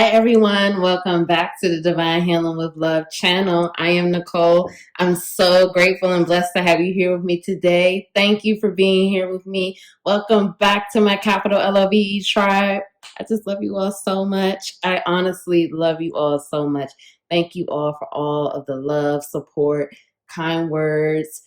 Hi, everyone. Welcome back to the Divine Healing with Love channel. I am Nicole. I'm so grateful and blessed to have you here with me today. Thank you for being here with me. Welcome back to my capital LOVE tribe. I just love you all so much. I honestly love you all so much. Thank you all for all of the love, support, kind words,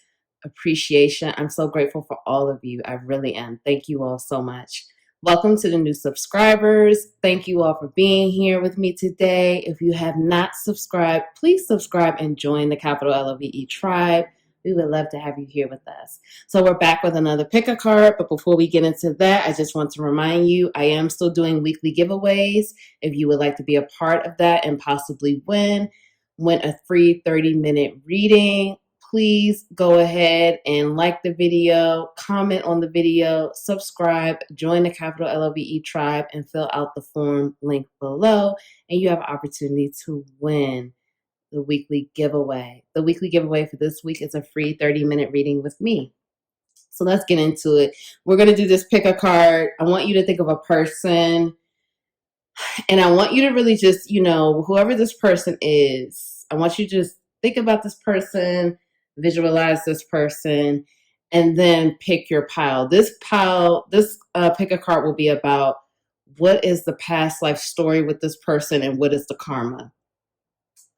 appreciation. I'm so grateful for all of you. I really am. Thank you all so much. Welcome to the new subscribers. Thank you all for being here with me today. If you have not subscribed, please subscribe and join the capital LOVE tribe. We would love to have you here with us. So we're back with another pick a card, but before we get into that, I just want to remind you, I am still doing weekly giveaways. If you would like to be a part of that and possibly win a free 30-minute reading, please go ahead and like the video, comment on the video, subscribe, join the capital LOVE tribe, and fill out the form link below, and you have an opportunity to win the weekly giveaway. The weekly giveaway for this week is a free 30-minute reading with me. So let's get into it. We're going to do this pick a card. I want you to think of a person, and I want you to really just, whoever this person is, I want you to just think about this person, visualize this person, and then pick your pile. This pick a card will be about what is the past life story with this person and what is the karma.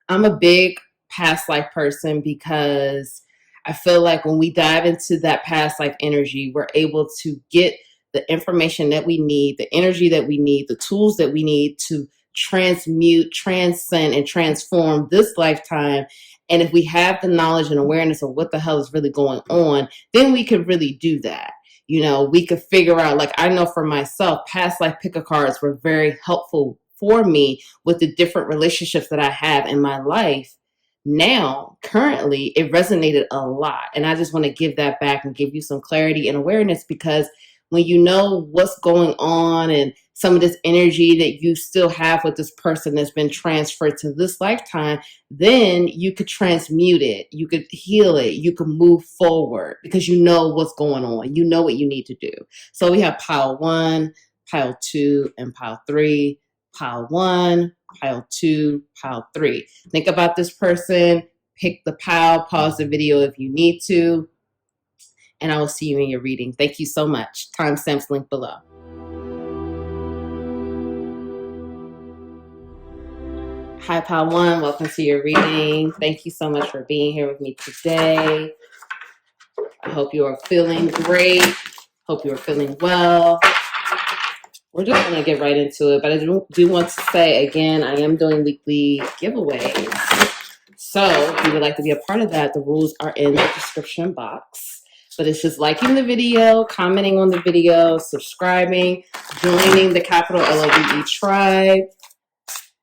I'm a big past life person because I feel like when we dive into that past life energy, we're able to get the information that we need, the energy that we need, the tools that we need to transmute, transcend, and transform this lifetime. And if we have the knowledge and awareness of what the hell is really going on, then we could really do that. We could figure out, like I know for myself, past life pick a cards were very helpful for me with the different relationships that I have in my life. Now, currently, it resonated a lot. And I just want to give that back and give you some clarity and awareness, because when you know what's going on and some of this energy that you still have with this person that's been transferred to this lifetime, then you could transmute it. You could heal it. You could move forward because you know what's going on. You know what you need to do. So we have pile 1, pile 2, and pile 3. Pile 1, pile 2, pile 3. Think about this person, pick the pile, pause the video if you need to, and I will see you in your reading. Thank you so much. Timestamps linked below. Hi, pile 1. Welcome to your reading. Thank you so much for being here with me today. I hope you are feeling great. Hope you are feeling well. We're just going to get right into it, but I do want to say, again, I am doing weekly giveaways. So if you would like to be a part of that, the rules are in the description box. But it's just liking the video, commenting on the video, subscribing, joining the capital LOVE tribe,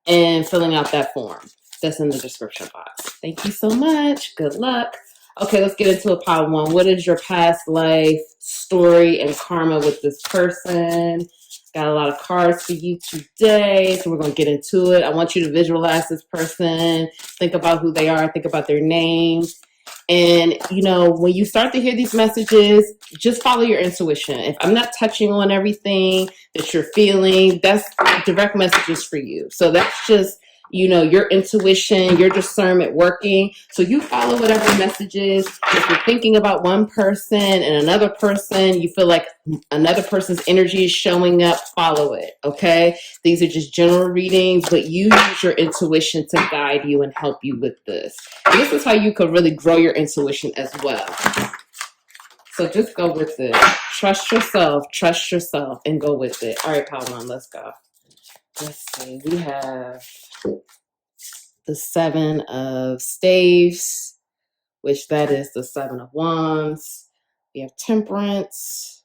and filling out that form that's in the description box. Thank you so much. Good luck. Okay, let's get into a pile 1. What is your past life story and karma with this person? Got a lot of cards for you today, so we're going to get into it. I want you to visualize this person, think about who they are, think about their name. And, when you start to hear these messages, just follow your intuition. If I'm not touching on everything that you're feeling, that's direct messages for you. So that's just, your intuition, your discernment working. So you follow whatever messages. If you're thinking about one person and another person, you feel like another person's energy is showing up, follow it, okay? These are just general readings, but you use your intuition to guide you and help you with this. And this is how you could really grow your intuition as well. So just go with it. Trust yourself, and go with it. All right, pile 1, let's go. Let's see, we have the 7 of staves, which that is the 7 of wands. We have temperance,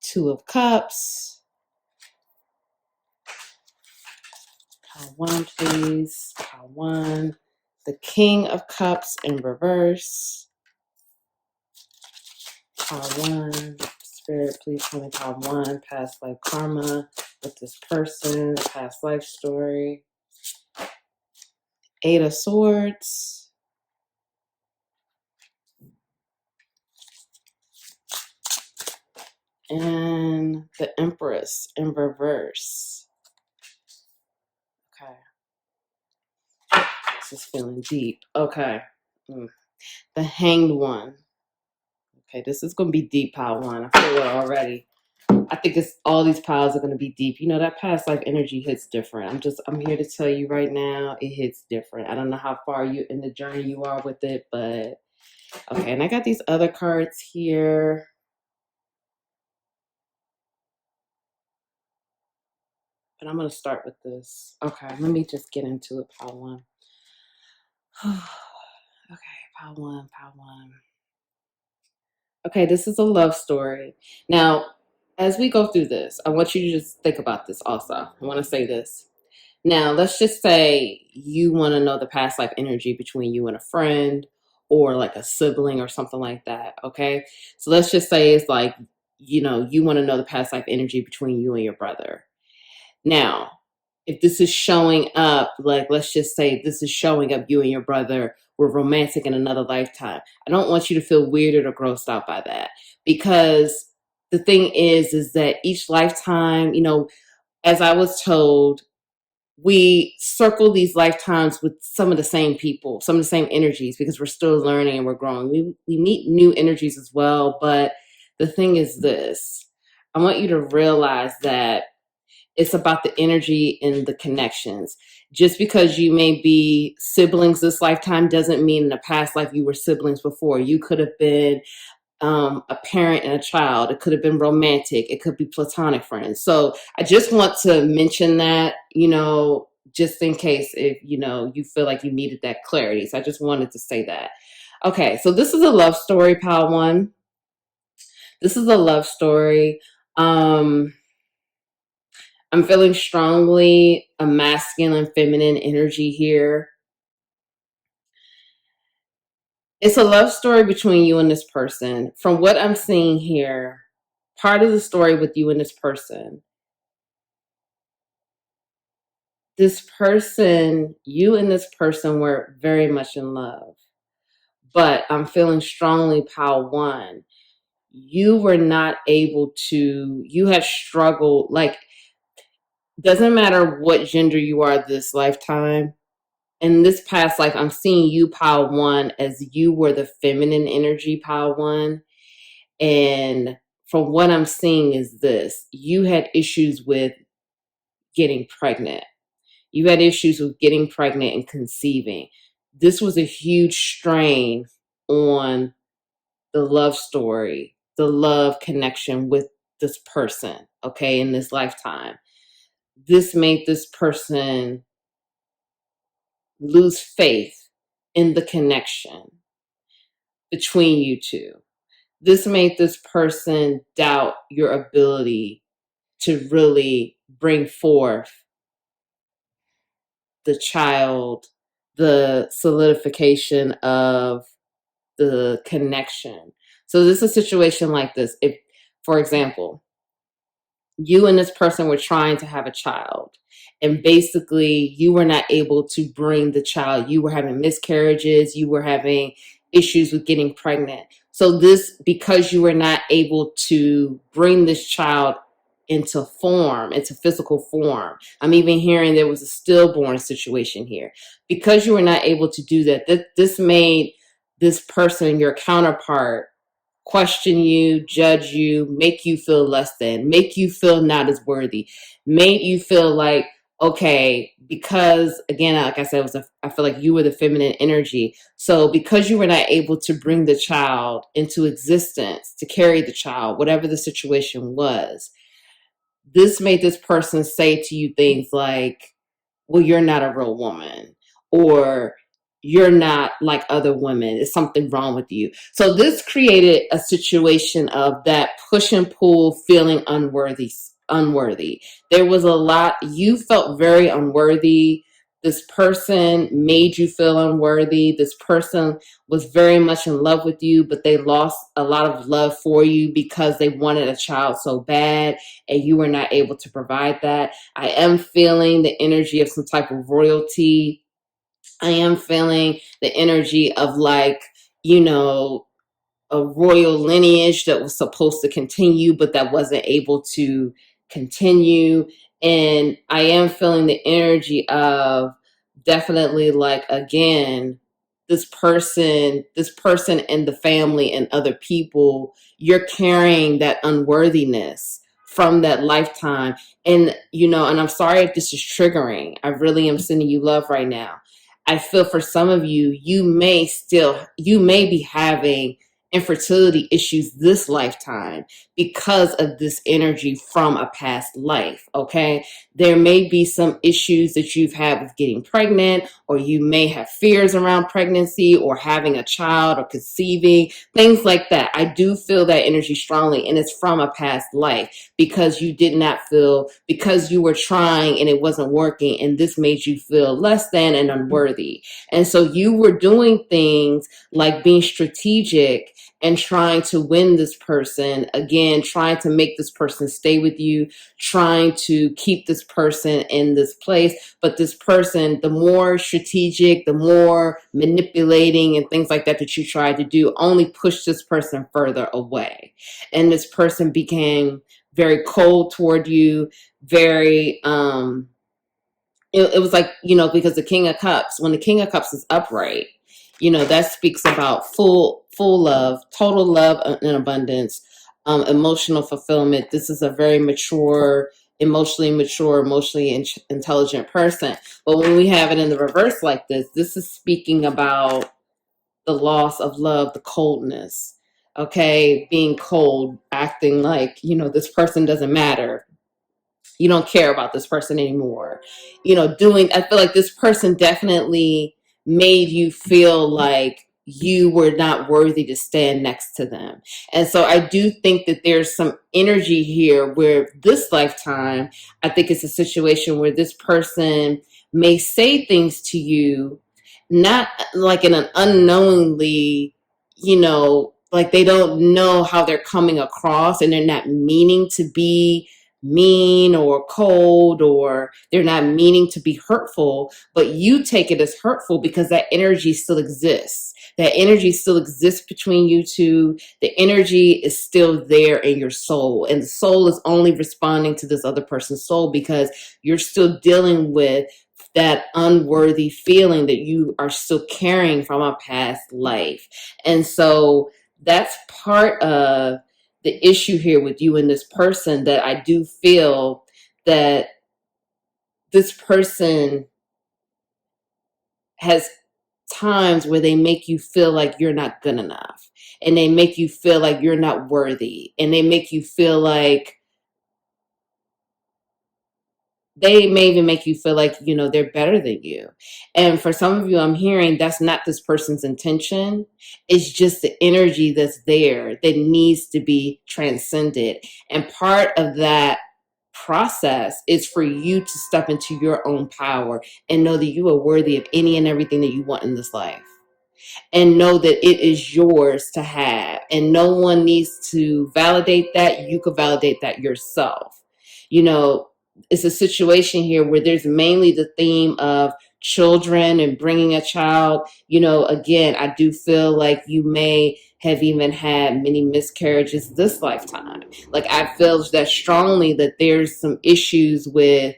2 of cups. Pile 1, please. Pile 1. The king of cups in reverse. Pile 1. Spirit, please tell me pile 1. Past life karma with this person. Past life story. 8 of swords. And and the Empress in reverse. Okay. This is feeling deep. Okay. The Hanged One. Okay, this is going to be deep, pile one. I feel it already. I think it's all these piles are going to be deep. You know, that past life energy hits different. I'm here to tell you right now, it hits different. I don't know how far you in the journey you are with it, but okay. And I got these other cards here. But I'm going to start with this. Okay, let me just get into it, pile one. Okay, pile one, pile one. Okay, this is a love story. Now, as we go through this, I want you to just think about this also. I want to say this. Now, let's just say you want to know the past life energy between you and a friend or like a sibling or something like that. Okay. So let's just say it's like, you want to know the past life energy between you and your brother. Now, if this is showing up, like, let's just say this is showing up, you and your brother were romantic in another lifetime. I don't want you to feel weirded or grossed out by that, because the thing is that each lifetime, as I was told, we circle these lifetimes with some of the same people, some of the same energies, because we're still learning and we're growing. We meet new energies as well. But the thing is this, I want you to realize that it's about the energy and the connections. Just because you may be siblings this lifetime doesn't mean in the past life you were siblings before. You could have been a parent and a child. It could have been romantic. It could be platonic friends. So I just want to mention that, just in case if, you feel like you needed that clarity. So I just wanted to say that. Okay, so this is a love story, pile one. This is a love story. I'm feeling strongly a masculine, feminine energy here. It's a love story between you and this person. From what I'm seeing here, part of the story with you and this person, you and this person were very much in love. But I'm feeling strongly, pile one, you were not able to, you had struggled, like, doesn't matter what gender you are this lifetime. In this past life, I'm seeing you, pile one, as you were the feminine energy, pile one. And from what I'm seeing is this, you had issues with getting pregnant. You had issues with getting pregnant and conceiving. This was a huge strain on the love story, the love connection with this person, okay, in this lifetime. This made this person lose faith in the connection between you two. This made this person doubt your ability to really bring forth the child, the solidification of the connection. So this is a situation like this. If, for example, you and this person were trying to have a child, and basically you were not able to bring the child, you were having miscarriages, you were having issues with getting pregnant. So this, because you were not able to bring this child into form, into physical form. I'm even hearing there was a stillborn situation here. Because you were not able to do that, this made this person, your counterpart, question you, judge you, make you feel less than, make you feel not as worthy, made you feel like, okay, because again, like I said, I feel like you were the feminine energy. So because you were not able to bring the child into existence, to carry the child, whatever the situation was, this made this person say to you things like, well, you're not a real woman, or you're not like other women. It's something wrong with you. So this created a situation of that push and pull, feeling unworthy. There was a lot, you felt very unworthy. This person made you feel unworthy. This person was very much in love with you, but they lost a lot of love for you because they wanted a child so bad and you were not able to provide that. I am feeling the energy of some type of royalty. I am feeling the energy of, like, you know, a royal lineage that was supposed to continue, but that wasn't able to continue. And I am feeling the energy of definitely like, again, this person and the family and other people, you're carrying that unworthiness from that lifetime. And, and I'm sorry if this is triggering. I really am sending you love right now. I feel for some of you, you may be having infertility issues this lifetime because of this energy from a past life. Okay. There may be some issues that you've had with getting pregnant, or you may have fears around pregnancy or having a child or conceiving, things like that. I do feel that energy strongly, and it's from a past life because you did not feel, because you were trying and it wasn't working, and this made you feel less than and unworthy. And so you were doing things like being strategic and trying to win this person, again, trying to make this person stay with you, trying to keep this person in this place. But this person, the more strategic, the more manipulating and things like that that you tried to do, only pushed this person further away. And this person became very cold toward you, very, it was like, because the King of Cups, when the King of Cups is upright, that speaks about full love, total love and abundance, emotional fulfillment. This is a very emotionally mature, intelligent person. But when we have it in the reverse like this is speaking about the loss of love, the coldness. Okay, being cold, acting like, this person doesn't matter. You don't care about this person anymore. I feel like this person definitely made you feel like you were not worthy to stand next to them. And so I do think that there's some energy here where this lifetime, I think it's a situation where this person may say things to you, not like in an unknowingly, like they don't know how they're coming across, and they're not meaning to be mean or cold, or they're not meaning to be hurtful, but you take it as hurtful because that energy still exists. That energy still exists between you two. The energy is still there in your soul, and the soul is only responding to this other person's soul because you're still dealing with that unworthy feeling that you are still carrying from a past life. And so that's part of the issue here with you and this person, that I do feel that this person has times where they make you feel like you're not good enough, and they make you feel like you're not worthy, and they make you feel like, they may even make you feel like, they're better than you. And for some of you, I'm hearing that's not this person's intention. It's just the energy that's there that needs to be transcended. And part of that process is for you to step into your own power and know that you are worthy of any and everything that you want in this life. And know that it is yours to have. And no one needs to validate that. You could validate that yourself. It's a situation here where there's mainly the theme of children and bringing a child. Again, I do feel like you may have even had many miscarriages this lifetime. Like, I feel that strongly that there's some issues with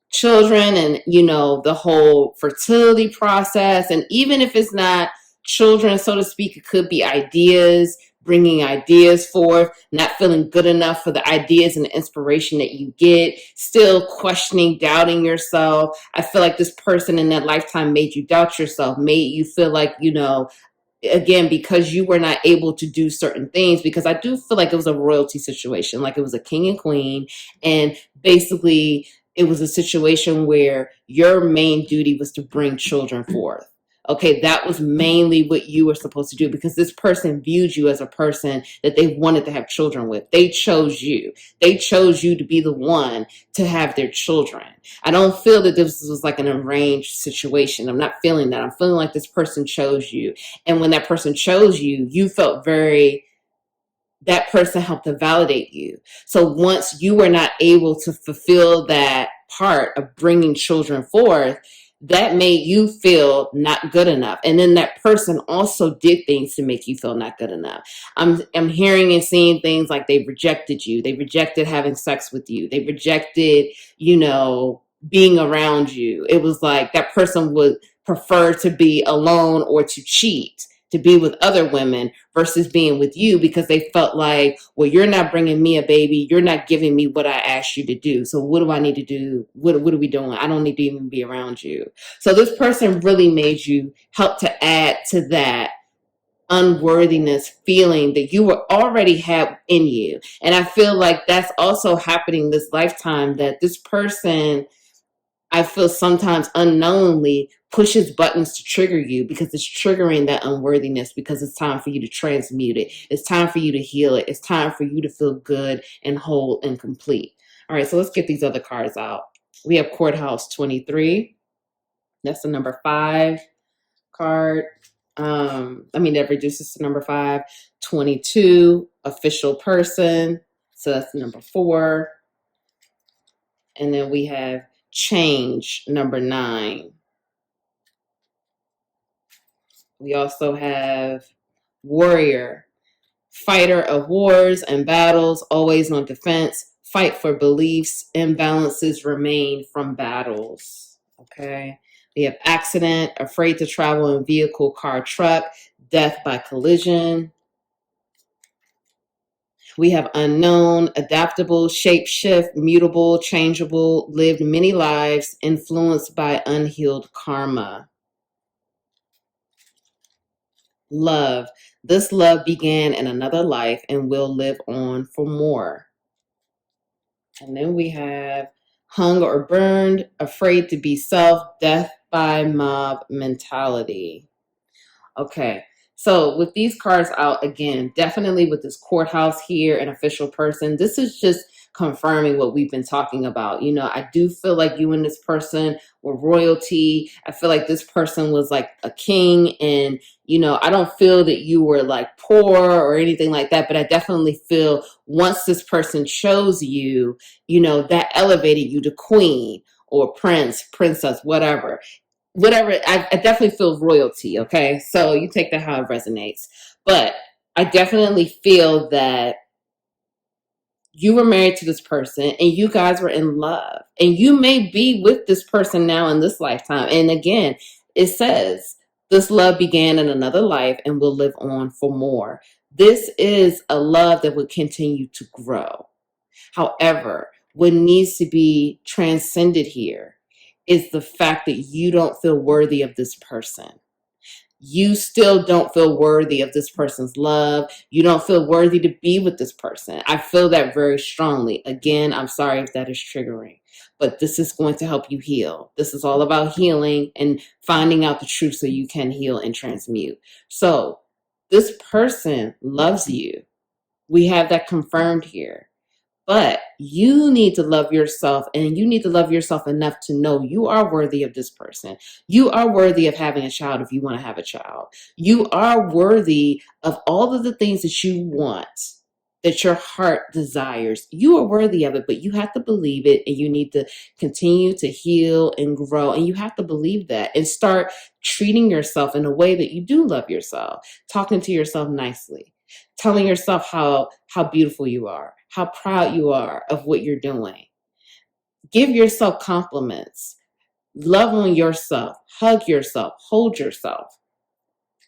children and, the whole fertility process. And even if it's not children, so to speak, it could be ideas, bringing ideas forth, not feeling good enough for the ideas and the inspiration that you get, still questioning, doubting yourself. I feel like this person in that lifetime made you doubt yourself, made you feel like, again, because you were not able to do certain things, because I do feel like it was a royalty situation, like it was a king and queen, and basically it was a situation where your main duty was to bring children forth. Okay, that was mainly what you were supposed to do, because this person viewed you as a person that they wanted to have children with. They chose you. They chose you to be the one to have their children. I don't feel that this was like an arranged situation. I'm not feeling that. I'm feeling like this person chose you. And when that person chose you, you felt that person helped to validate you. So once you were not able to fulfill that part of bringing children forth, that made you feel not good enough. And then that person also did things to make you feel not good enough. I'm hearing and seeing things like they rejected you. They rejected having sex with you. They rejected, being around you. It was like that person would prefer to be alone or to cheat, to be with other women versus being with you, because they felt like, well, you're not bringing me a baby. You're not giving me what I asked you to do. So what do I need to do? What are we doing? I don't need to even be around you. So this person really made you help to add to that unworthiness feeling that you were already had in you. And I feel like that's also happening this lifetime, that this person, I feel sometimes unknowingly pushes buttons to trigger you, because it's triggering that unworthiness, because it's time for you to transmute it. It's time for you to heal it. It's time for you to feel good and whole and complete. All right, so let's get these other cards out. We have Courthouse 23. That's the number 5 card. That reduces to number 5. 22, official person. So that's number 4. And then we have change, number 9. We also have warrior, fighter of wars and battles, always on defense, fight for beliefs, imbalances remain from battles. Okay. We have accident, afraid to travel in vehicle, car, truck, death by collision. We have unknown, adaptable, shape shift, mutable, changeable, lived many lives, influenced by unhealed karma. Love. This love began in another life and will live on for more. And then we have hung or burned, afraid to be self, death by mob mentality. Okay, so with these cards out, again, definitely with this courthouse here, an official person, this is just confirming what we've been talking about. I do feel like you and this person were royalty. I feel like this person was like a king, and, I don't feel that you were like poor or anything like that, but I definitely feel once this person chose you, that elevated you to queen or prince, princess, whatever. I definitely feel royalty. Okay, so you take that how it resonates, but I definitely feel that you were married to this person and you guys were in love, and you may be with this person now in this lifetime. And again, it says this love began in another life and will live on for more. This is a love that will continue to grow. However, what needs to be transcended here is the fact that you don't feel worthy of this person. You still don't feel worthy of this person's love. You don't feel worthy to be with this person. I feel that very strongly. Again, I'm sorry if that is triggering, but this is going to help you heal. This is all about healing and finding out the truth so you can heal and transmute. So this person loves you. We have that confirmed here. But you need to love yourself, and you need to love yourself enough to know you are worthy of this person. You are worthy of having a child if you want to have a child. You are worthy of all of the things that you want, that your heart desires. You are worthy of it, but you have to believe it, and you need to continue to heal and grow. And you have to believe that and start treating yourself in a way that you do love yourself, talking to yourself nicely, telling yourself how beautiful you are, how proud you are of what you're doing. Give yourself compliments. Love on yourself. Hug yourself. Hold yourself.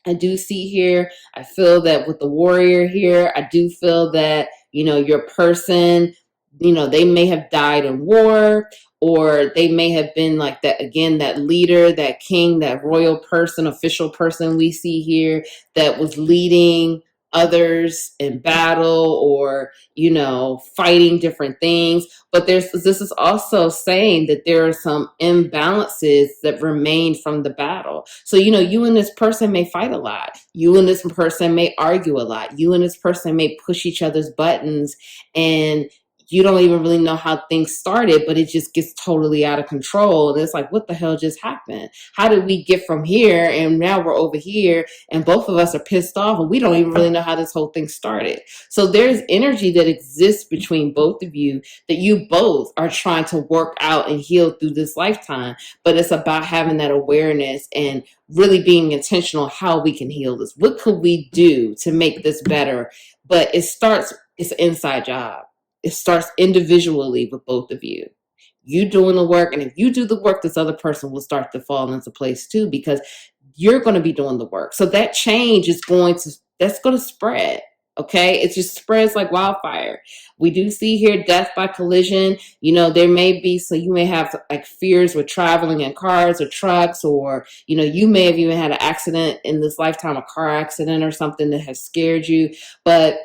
I do see here, I feel that with the warrior here, I do feel that, your person, they may have died in war, or they may have been like that, again, that leader, that king, that royal person, official person we see here that was leading others in battle, or fighting different things. But this is also saying that there are some imbalances that remain from the battle. So you and this person may fight a lot. You and this person may argue a lot. You and this person may push each other's buttons, and you don't even really know how things started, but it just gets totally out of control. And it's like, what the hell just happened? How did we get from here and now we're over here and both of us are pissed off and we don't even really know how this whole thing started? So there's energy that exists between both of you that you both are trying to work out and heal through this lifetime. But it's about having that awareness and really being intentional how we can heal this. What could we do to make this better? But it's an inside job. It starts individually with both of you. You doing the work, and if you do the work, this other person will start to fall into place too, because you're going to be doing the work. So that change is that's going to spread. Okay, it just spreads like wildfire. We do see here death by collision. There may be, so you may have like fears with traveling in cars or trucks, or you may have even had an accident in this lifetime, a car accident or something that has scared you. But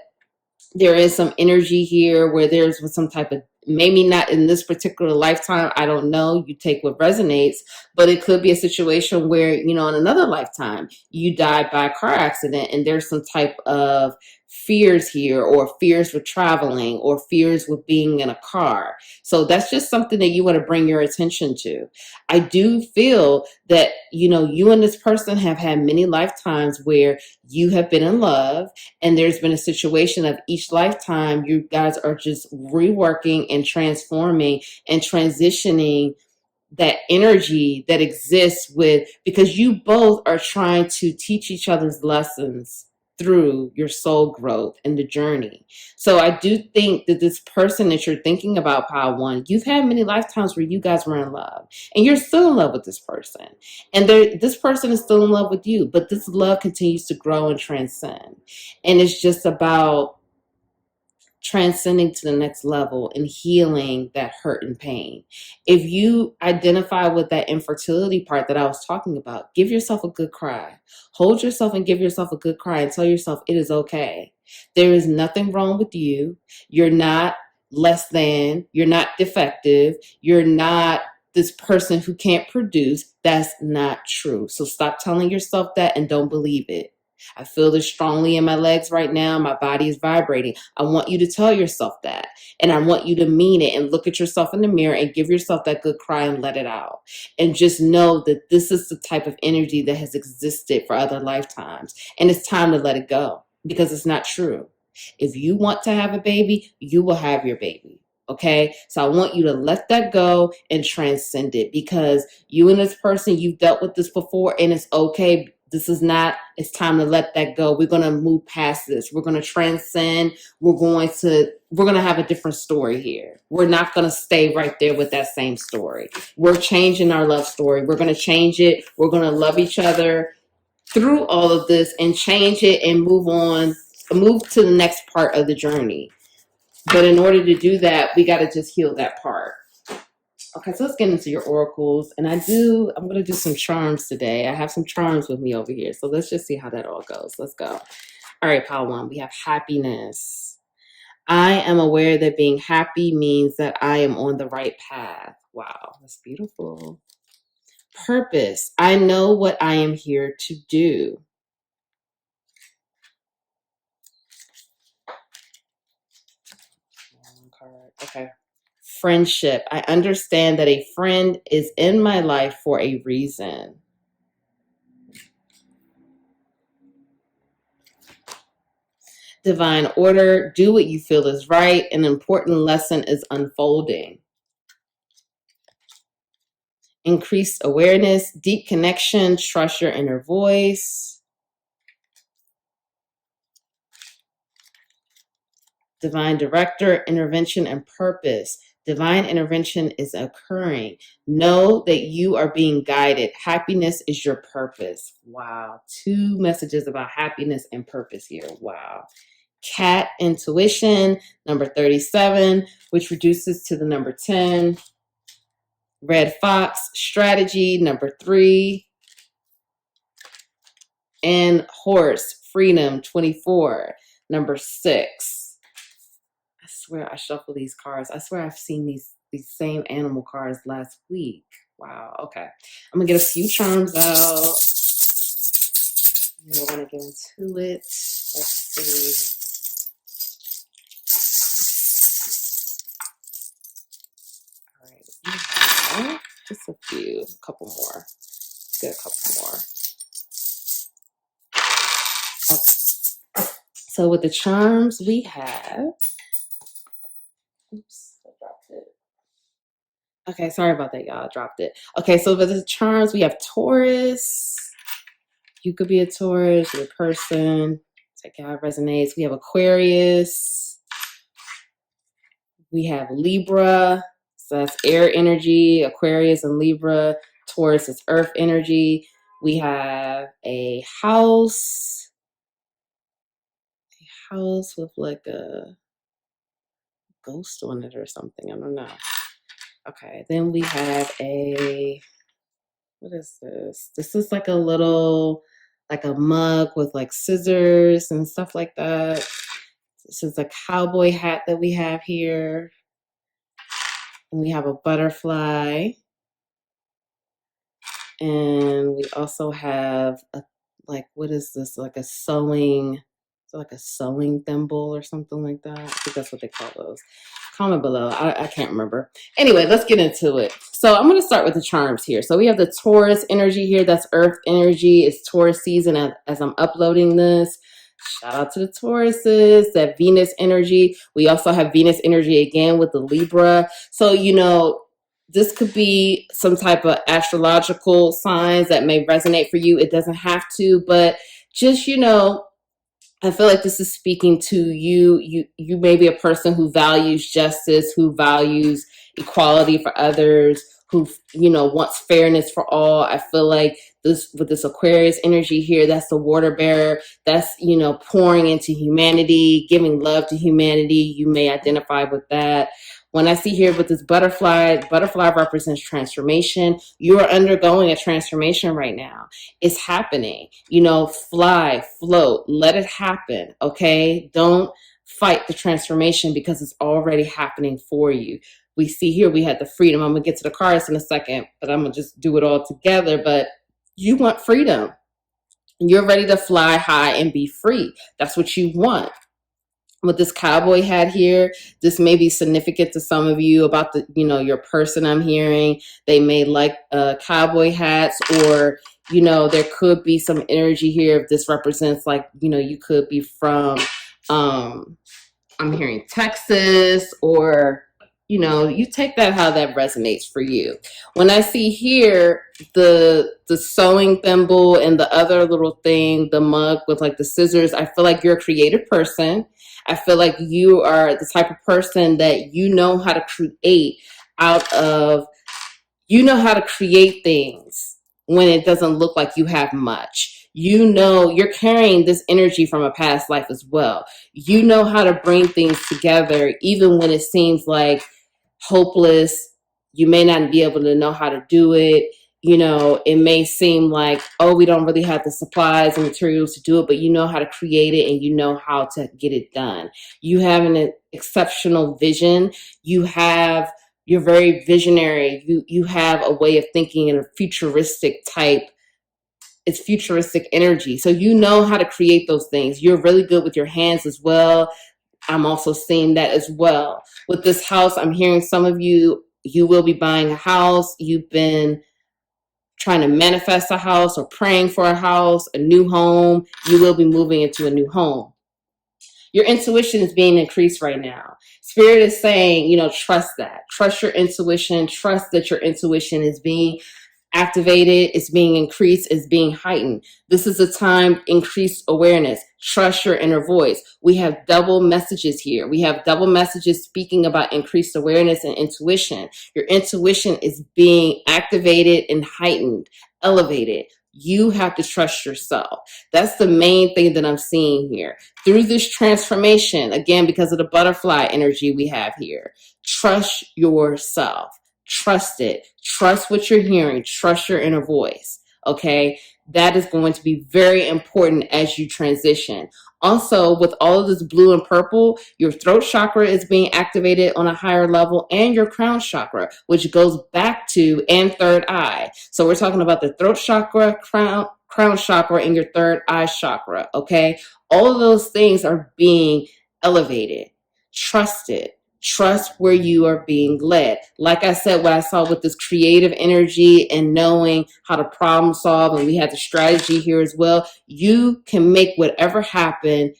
there is some energy here where there's some type of, maybe not in this particular lifetime, I don't know, you take what resonates, but it could be a situation where, in another lifetime, you died by a car accident and there's some type of fears here, or fears with traveling, or fears with being in a car. So that's just something that you want to bring your attention to. I do feel that, you and this person have had many lifetimes where you have been in love, and there's been a situation of each lifetime you guys are just reworking and transforming and transitioning that energy that exists because you both are trying to teach each other's lessons through your soul growth and the journey. So I do think that this person that you're thinking about, Pile One, you've had many lifetimes where you guys were in love and you're still in love with this person. And this person is still in love with you, but this love continues to grow and transcend. And it's just about transcending to the next level and healing that hurt and pain. If you identify with that infertility part that I was talking about, give yourself a good cry. Hold yourself and give yourself a good cry and tell yourself it is okay. There is nothing wrong with you. You're not less than. You're not defective. You're not this person who can't produce. That's not true. So stop telling yourself that and don't believe it. I feel this strongly in my legs right now. My body is vibrating. I want you to tell yourself that. And I want you to mean it and look at yourself in the mirror and give yourself that good cry and let it out. And just know that this is the type of energy that has existed for other lifetimes. And it's time to let it go because it's not true. If you want to have a baby, you will have your baby. Okay, so I want you to let that go and transcend it, because you and this person, you've dealt with this before and it's okay. It's time to let that go. We're going to move past this. We're going to transcend. We're going to have a different story here. We're not going to stay right there with that same story. We're changing our love story. We're going to change it. We're going to love each other through all of this and change it and move on, move to the next part of the journey. But in order to do that, we got to just heal that part. Okay, so let's get into your oracles. And I'm going to do some charms today. I have some charms with me over here. So let's just see how that all goes. Let's go. All right, Pile One, we have happiness. I am aware that being happy means that I am on the right path. Wow, that's beautiful. Purpose. I know what I am here to do. Okay. Friendship. I understand that a friend is in my life for a reason. Divine order. Do what you feel is right. An important lesson is unfolding. Increased awareness. Deep connection. Trust your inner voice. Divine director. Intervention and purpose. Divine intervention is occurring. Know that you are being guided. Happiness is your purpose. Wow. 2 messages about happiness and purpose here. Wow. Cat intuition, number 37, which reduces to the number 10. Red fox strategy, number 3. And horse freedom, 24, number 6. I swear I shuffle these cards. I swear I've seen these same animal cards last week. Wow. Okay. I'm going to get a few charms out. And we're going to get into it. Let's see. Just a couple more. Get a couple more. Okay. So with the charms we have, oops, I dropped it. Okay, sorry about that, y'all. I dropped it. Okay, so with the charms, we have Taurus. You could be a Taurus, you're a person. Check out how it resonates. We have Aquarius. We have Libra. So that's air energy. Aquarius and Libra. Taurus is earth energy. We have a house. A house with like a ghost on it or something. I don't know. Okay, then we have what is this? This is like a little, like a mug with like scissors and stuff like that. This is a cowboy hat that we have here. And we have a butterfly. And we also have what is this? Like a sewing, like a sewing thimble or something like that. I think that's what they call those. Comment below. I can't remember. Anyway, let's get into it. So I'm going to start with the charms here. So we have the Taurus energy here. That's earth energy. It's Taurus season as I'm uploading this. Shout out to the Tauruses. That Venus energy. We also have Venus energy again with the Libra. So, this could be some type of astrological signs that may resonate for you. It doesn't have to, but just, I feel like this is speaking to you. You may be a person who values justice, who values equality for others, who, wants fairness for all. I feel like with this Aquarius energy here, that's the water bearer. That's, pouring into humanity, giving love to humanity. You may identify with that. When I see here with this butterfly represents transformation. You are undergoing a transformation right now. It's happening. Fly, float, let it happen, okay? Don't fight the transformation because it's already happening for you. We see here we had the freedom. I'm going to get to the cards in a second, but I'm going to just do it all together. But you want freedom. You're ready to fly high and be free. That's what you want. With this cowboy hat here, this may be significant to some of you about your person I'm hearing. They may like cowboy hats, or, there could be some energy here if this represents you could be from, I'm hearing Texas, or, you take that how that resonates for you. When I see here the sewing thimble and the other little thing, the mug with like the scissors, I feel like you're a creative person. I feel like you are the type of person that you know how to create things when it doesn't look like you have much. You're carrying this energy from a past life as well. You know how to bring things together even when it seems like hopeless. You may not be able to know how to do it. It may seem like, oh, we don't really have the supplies and materials to do it, but you know how to create it and you know how to get it done. You have an exceptional vision. You're very visionary. You have a way of thinking in a futuristic type. It's futuristic energy. So you know how to create those things. You're really good with your hands as well. I'm also seeing that as well. With this house, I'm hearing some of you will be buying a house. You've been trying to manifest a house or praying for a house, a new home. You will be moving into a new home. Your intuition is being increased right now. Spirit is saying, trust that. Trust your intuition. Trust that your intuition is being activated, it's being increased, it's being heightened. This is a time increased awareness. Trust your inner voice. We have double messages here. We have double messages speaking about increased awareness and intuition. Your intuition is being activated and heightened, elevated. You have to trust yourself. That's the main thing that I'm seeing here. Through this transformation, again, because of the butterfly energy we have here, trust yourself. Trust it. Trust what you're hearing. Trust your inner voice. Okay. That is going to be very important as you transition. Also, with all of this blue and purple, your throat chakra is being activated on a higher level, and your crown chakra, which goes back to and third eye. So we're talking about the throat chakra, crown chakra, and your third eye chakra. Okay. All of those things are being elevated. Trust it. Trust where you are being led. Like I said, what I saw with this creative energy and knowing how to problem solve, and we had the strategy here as well, you can make whatever happen.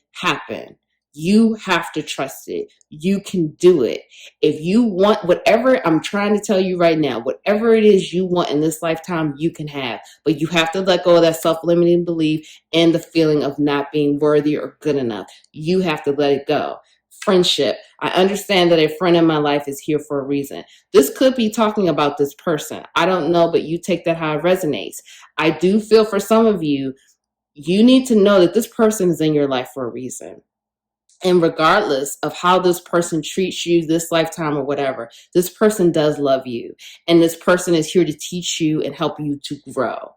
You have to trust it. You can do it. If you want whatever I'm trying to tell you right now, whatever it is you want in this lifetime, you can have. But you have to let go of that self-limiting belief and the feeling of not being worthy or good enough. You have to let it go. Friendship. I understand that a friend in my life is here for a reason. This could be talking about this person. I don't know, but you take that how it resonates. I do feel for some of you, you need to know that this person is in your life for a reason. And regardless of how this person treats you this lifetime or whatever, this person does love you. And this person is here to teach you and help you to grow.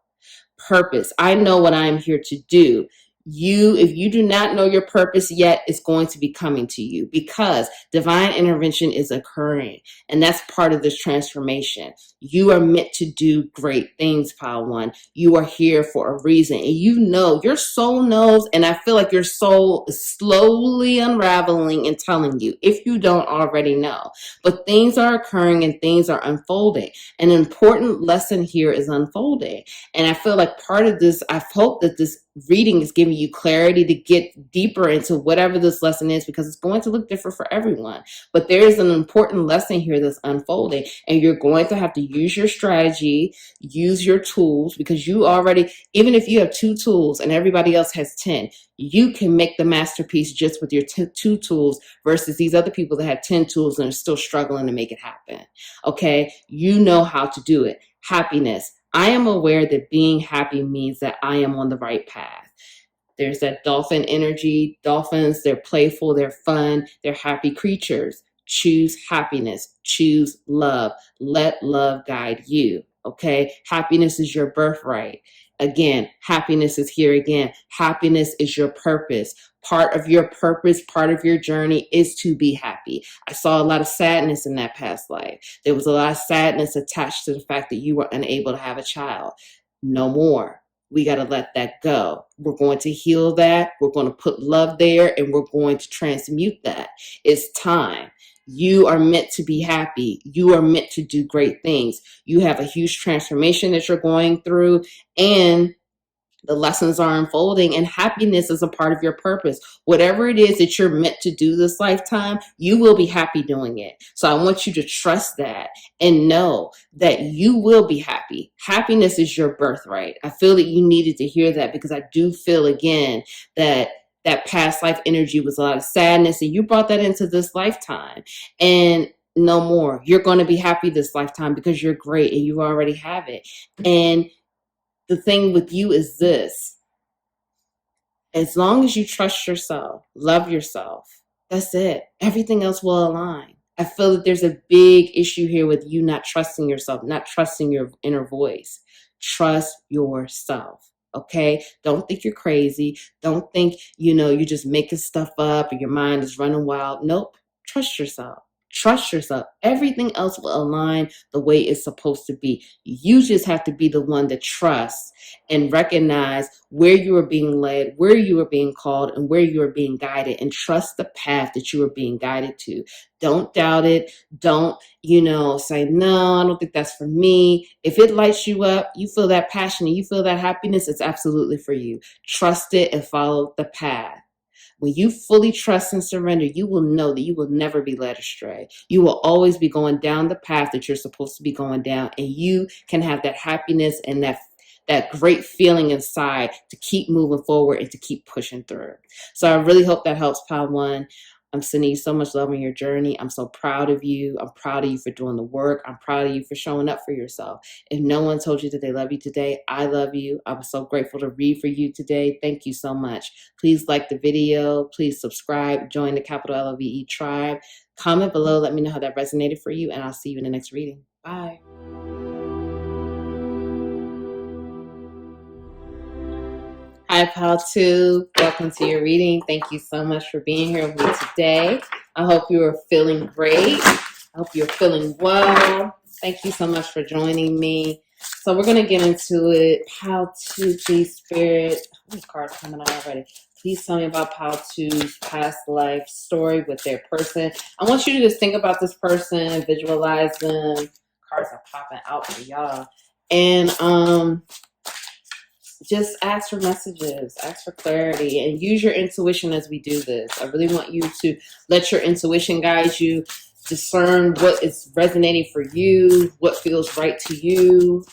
Purpose. I know what I am here to do. If you do not know your purpose yet, it's going to be coming to you because divine intervention is occurring. And that's part of this transformation. You are meant to do great things, Pile One. You are here for a reason. And you know, your soul knows, and I feel like your soul is slowly unraveling and telling you, if you don't already know. But things are occurring and things are unfolding. An important lesson here is unfolding. And I feel like part of this, I hope that this reading is giving you clarity to get deeper into whatever this lesson is, because it's going to look different for everyone. But there is an important lesson here that's unfolding, and you're going to have to use your strategy, use your tools, because you already, even if you have 2 tools and everybody else has 10, you can make the masterpiece just with your 2 tools versus these other people that have 10 tools and are still struggling to make it happen. Okay, you know how to do it. Happiness. I am aware that being happy means that I am on the right path. There's that dolphin energy. Dolphins, they're playful, they're fun, they're happy creatures. Choose happiness, choose love. Let love guide you, okay? Happiness is your birthright. Again, happiness is here again. Happiness is your purpose. Part of your purpose, part of your journey is to be happy. I saw a lot of sadness in that past life. There was a lot of sadness attached to the fact that you were unable to have a child. No more. We got to let that go. We're going to heal that. We're going to put love there, and we're going to transmute that. It's time. You are meant to be happy. You are meant to do great things. You have a huge transformation that you're going through, and the lessons are unfolding, and happiness is a part of your purpose. Whatever it is that you're meant to do this lifetime, you will be happy doing it. So I want you to trust that and know that you will be happy. Happiness is your birthright. I feel that you needed to hear that, because I do feel again that past life energy was a lot of sadness, and you brought that into this lifetime. And no more. You're going to be happy this lifetime because you're great and you already have it. And the thing with you is this: as long as you trust yourself, love yourself, that's it. Everything else will align. I feel that there's a big issue here with you not trusting yourself, not trusting your inner voice. Trust yourself, okay? Don't think you're crazy. Don't think, you're just making stuff up or your mind is running wild. Nope. Trust yourself. Trust yourself. Everything else will align the way it's supposed to be. You just have to be the one that trusts and recognize where you are being led, where you are being called, and where you are being guided, and trust the path that you are being guided to. Don't doubt it. Don't, say, no, I don't think that's for me. If it lights you up, you feel that passion and you feel that happiness, it's absolutely for you. Trust it and follow the path. When you fully trust and surrender, you will know that you will never be led astray. You will always be going down the path that you're supposed to be going down, and you can have that happiness and that great feeling inside to keep moving forward and to keep pushing through. So I really hope that helps, Pile One. I'm sending you so much love on your journey. I'm so proud of you. I'm proud of you for doing the work. I'm proud of you for showing up for yourself. If no one told you that they love you today, I love you. I was so grateful to read for you today. Thank you so much. Please like the video. Please subscribe. Join the capital LOVE tribe. Comment below. Let me know how that resonated for you, and I'll see you in the next reading. Bye. Hi, Pal 2. Welcome to your reading. Thank you so much for being here with me today. I hope you are feeling great. I hope you're feeling well. Thank you so much for joining me. So we're going to get into it. Pal 2, please, Spirit. These cards are coming out already. Please tell me about Pile 2's past life story with their person. I want you to just think about this person, visualize them. Cards are popping out for y'all. And just ask for messages, ask for clarity, and use your intuition as we do this. I really want you to let your intuition guide you, discern what is resonating for you, what feels right to you.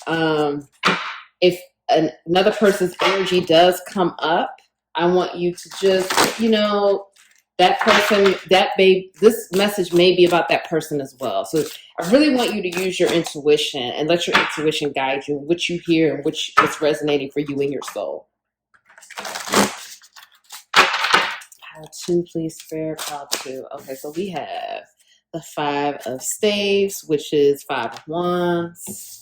If another person's energy does come up, I want you to just, that person, this message may be about that person as well. So I really want you to use your intuition and let your intuition guide you, what you hear and what's resonating for you in your soul. Pile 2, please, Spirit. Pile 2. Okay, so we have the 5 of Staves, which is 5 of Wands.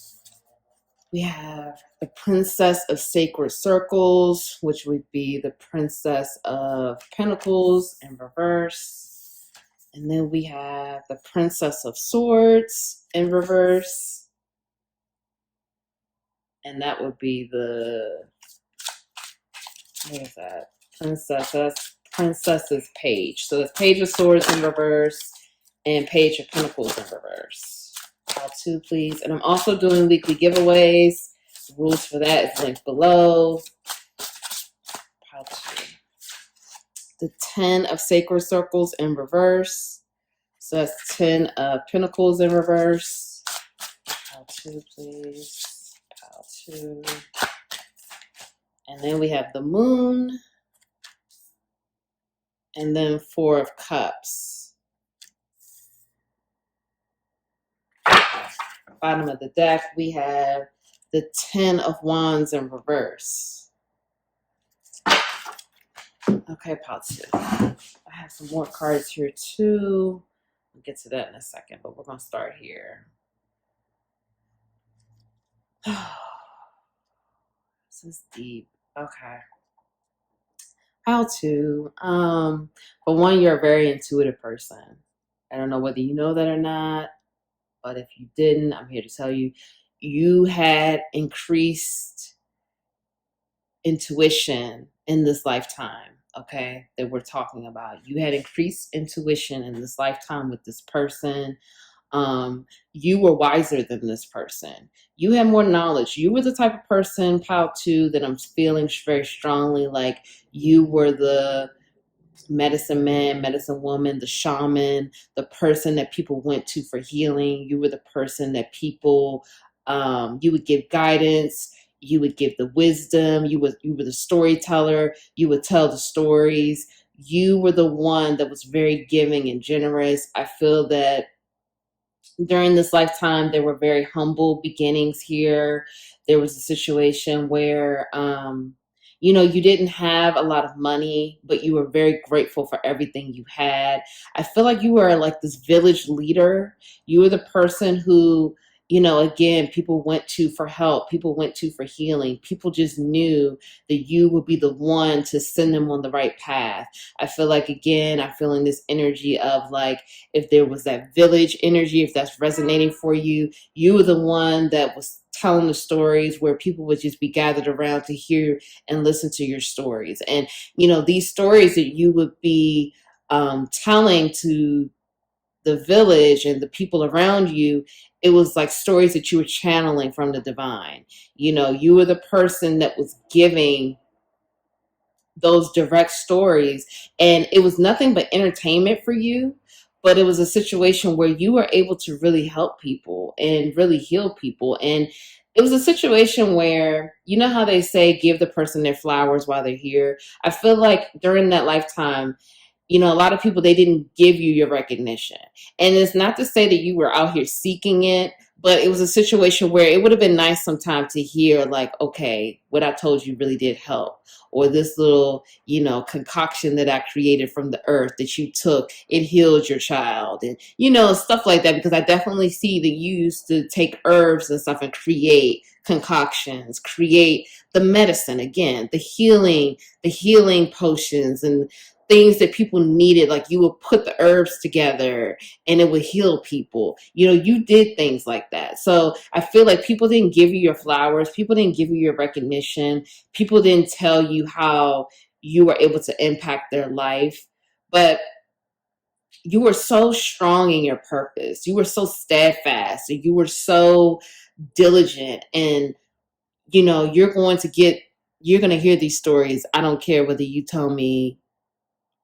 We have the Princess of Sacred Circles, which would be the Princess of Pentacles in reverse. And then we have the Princess of Swords in reverse. And that would be what is that? Princess. That's Princess's Page. So that's Page of Swords in reverse and Page of Pentacles in reverse. Pile 2, please. And I'm also doing weekly giveaways. The rules for that is linked below. Pile 2. The 10 of Sacred Circles in reverse. So that's 10 of Pentacles in reverse. Pile 2, please. Pile 2. And then we have the Moon. And then 4 of Cups. Bottom of the deck, we have the 10 of Wands in reverse. Okay, Pile 2. I have some more cards here too. We'll get to that in a second, but we're going to start here. This is deep. Okay. Pile 2. For one, you're a very intuitive person. I don't know whether you know that or not. But if you didn't, I'm here to tell you, you had increased intuition in this lifetime, okay, that we're talking about. You had increased intuition in this lifetime with this person. You were wiser than this person. You had more knowledge. You were the type of person, Pile 2, that I'm feeling very strongly like you were the medicine man, medicine woman, the shaman, the person that people went to for healing. You were the person that people, you would give guidance, you would give the wisdom, you were the storyteller, you would tell the stories. You were the one that was very giving and generous. I feel that during this lifetime, there were very humble beginnings here. There was a situation where, you didn't have a lot of money, but you were very grateful for everything you had. I feel like you were like this village leader. You were the person who, again, people went to for help. People went to for healing. People just knew that you would be the one to send them on the right path. I feel like, again, I'm feeling this energy of like, if there was that village energy, if that's resonating for you, you were the one that was telling the stories where people would just be gathered around to hear and listen to your stories. And, these stories that you would be telling to the village and the people around you, it was like stories that you were channeling from the divine. You were the person that was giving those direct stories, and it was nothing but entertainment for you, but it was a situation where you were able to really help people and really heal people. And it was a situation where, how they say, give the person their flowers while they're here. I feel like during that lifetime, a lot of people, they didn't give you your recognition. And it's not to say that you were out here seeking it, but it was a situation where it would have been nice sometime to hear like, okay, what I told you really did help. Or this little, concoction that I created from the earth that you took, it healed your child. And, stuff like that, because I definitely see that you used to take herbs and stuff and create concoctions, create the medicine, again, the healing potions and things that people needed. Like you would put the herbs together and it would heal people. You did things like that. So I feel like people didn't give you your flowers. People didn't give you your recognition. People didn't tell you how you were able to impact their life. But you were so strong in your purpose. You were so steadfast. And you were so diligent. And, you're going to hear these stories. I don't care whether you tell me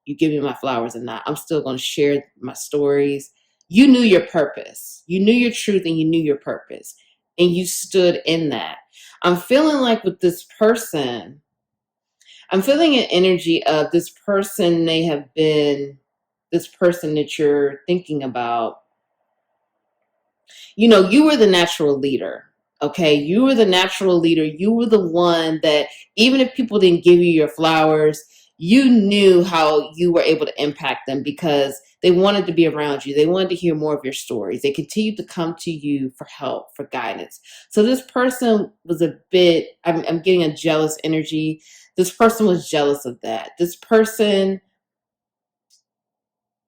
you give me my flowers or not. I'm still going to share my stories. You knew your purpose. You knew your truth and you knew your purpose. And you stood in that. I'm feeling like with this person, I'm feeling an energy of this person may have been this person that you're thinking about. You were the natural leader. Okay. You were the natural leader. You were the one that even if people didn't give you your flowers, you knew how you were able to impact them because they wanted to be around you. They wanted to hear more of your stories. They continued to come to you for help, for guidance. So this person was a bit, I'm getting a jealous energy. This person was jealous of that. This person,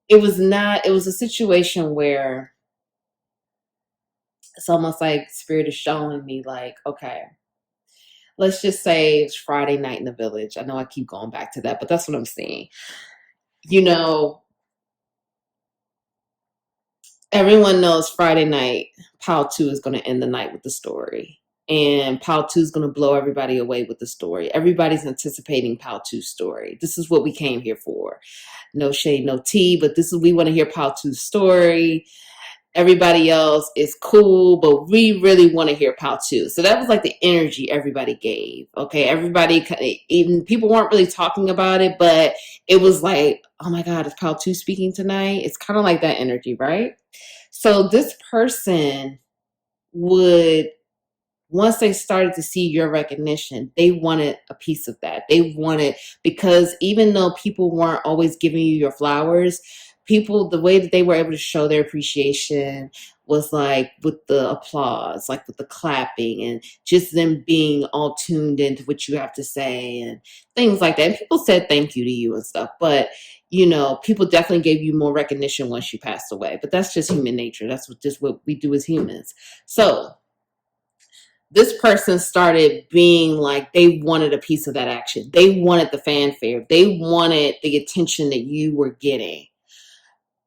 it was a situation where it's almost like spirit is showing me like, okay, let's just say it's Friday night in the village. I know I keep going back to that, but that's what I'm seeing. Everyone knows Friday night, Pile 2 is going to end the night with the story. And Pile 2 is going to blow everybody away with the story. Everybody's anticipating Pile 2's story. This is what we came here for. No shade, no tea, but we want to hear Pile 2's story. Everybody else is cool, but we really want to hear Pile 2. So that was like the energy everybody gave. Okay. Everybody, even people weren't really talking about it, but it was like, oh my God, is Pile 2 speaking tonight? It's kind of like that energy, right? So this person would, once they started to see your recognition, they wanted a piece of that. They wanted, because even though people weren't always giving you your flowers, the way that they were able to show their appreciation was like with the applause, like with the clapping and just them being all tuned into what you have to say and things like that. And people said thank you to you and stuff, but people definitely gave you more recognition once you passed away, but that's just human nature. That's just what we do as humans. So this person started being like, they wanted a piece of that action. They wanted the fanfare. They wanted the attention that you were getting,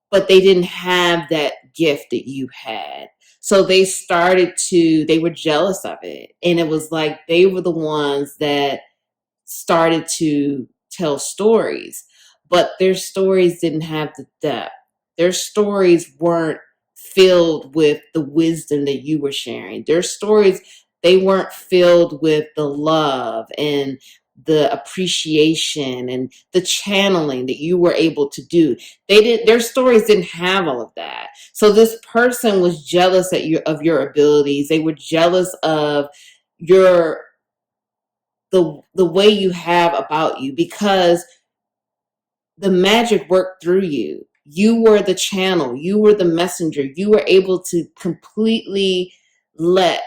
but they didn't have that gift that you had. So they were jealous of it. And it was like, they were the ones that started to tell stories, but their stories didn't have the depth. Their stories weren't filled with the wisdom that you were sharing. Their stories, they weren't filled with the love and the appreciation and the channeling that you were able to do. Their stories didn't have all of that. So this person was jealous of your abilities. They were jealous of the way you have about you, because the magic worked through you. You were the channel. You were the messenger. You were able to completely let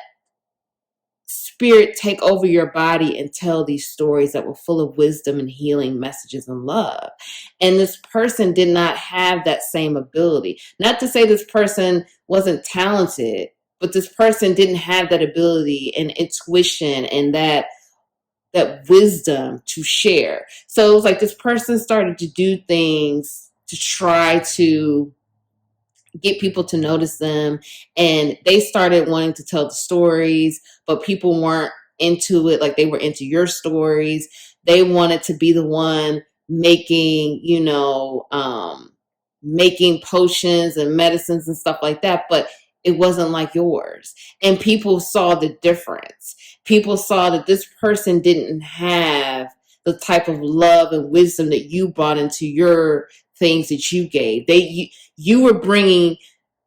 spirit take over your body and tell these stories that were full of wisdom and healing messages and love. And this person did not have that same ability. Not to say this person wasn't talented, but this person didn't have that ability and intuition and that wisdom to share. So it was like this person started to do things to try to get people to notice them, and they started wanting to tell the stories, but people weren't into it like they were into your stories. They wanted to be the one making, making potions and medicines and stuff like that, but it wasn't like yours. And people saw the difference. People saw that this person didn't have the type of love and wisdom that you brought into your things that you gave. You were bringing,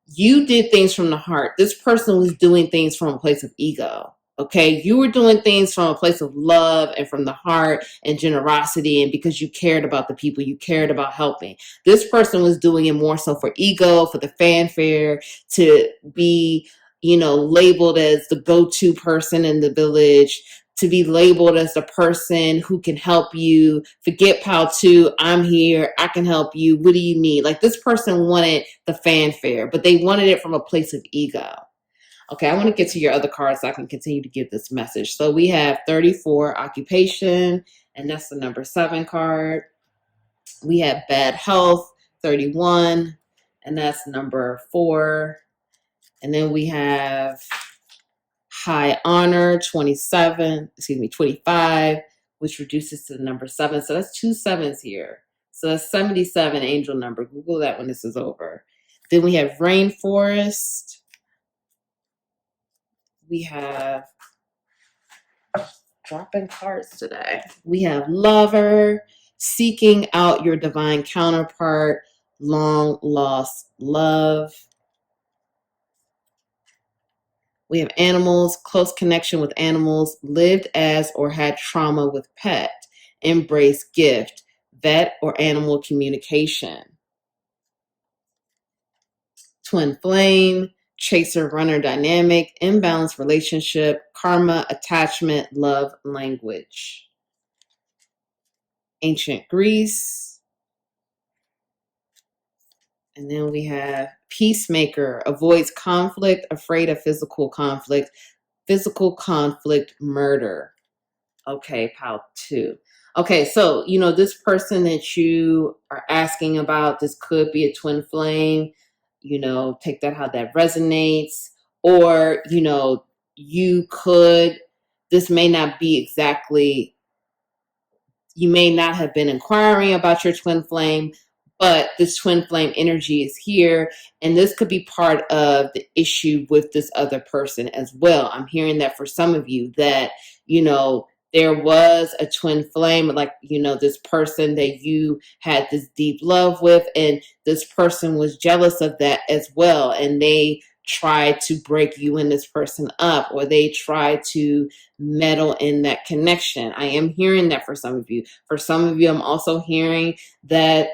you did things from the heart. This person was doing things from a place of ego. Okay. You were doing things from a place of love and from the heart and generosity. And because you cared about the people, you cared about helping. This person was doing it more so for ego, for the fanfare, to be, labeled as the go-to person in the village, to be labeled as the person who can help you. Forget Pile 2. I'm here. I can help you. What do you need? Like, this person wanted the fanfare, but they wanted it from a place of ego. Okay, I want to get to your other cards so I can continue to give this message. So we have 34, occupation, and that's the number 7 card. We have bad health, 31, and that's number 4. And then we have high honor, 25, which reduces to the number 7. So that's 2 7s here. So that's 77 angel number. Google that when this is over. Then we have rainforest. We have dropping cards today. We have lover, seeking out your divine counterpart, long lost love. We have animals, close connection with animals, lived as or had trauma with pet, embrace gift, vet or animal communication. Twin flame, chaser runner dynamic, imbalanced relationship, karma, attachment, love, language. Ancient Greece. And then we have peacemaker, avoids conflict, afraid of physical conflict, murder. Okay, pile 2. Okay, so, this person that you are asking about, this could be a twin flame. Take that how that resonates. Or, this may not be exactly, you may not have been inquiring about your twin flame, but this twin flame energy is here, and this could be part of the issue with this other person as well. I'm hearing that for some of you that, there was a twin flame, like, this person that you had this deep love with, and this person was jealous of that as well, and they tried to break you and this person up, or they tried to meddle in that connection. I am hearing that for some of you. For some of you, I'm also hearing that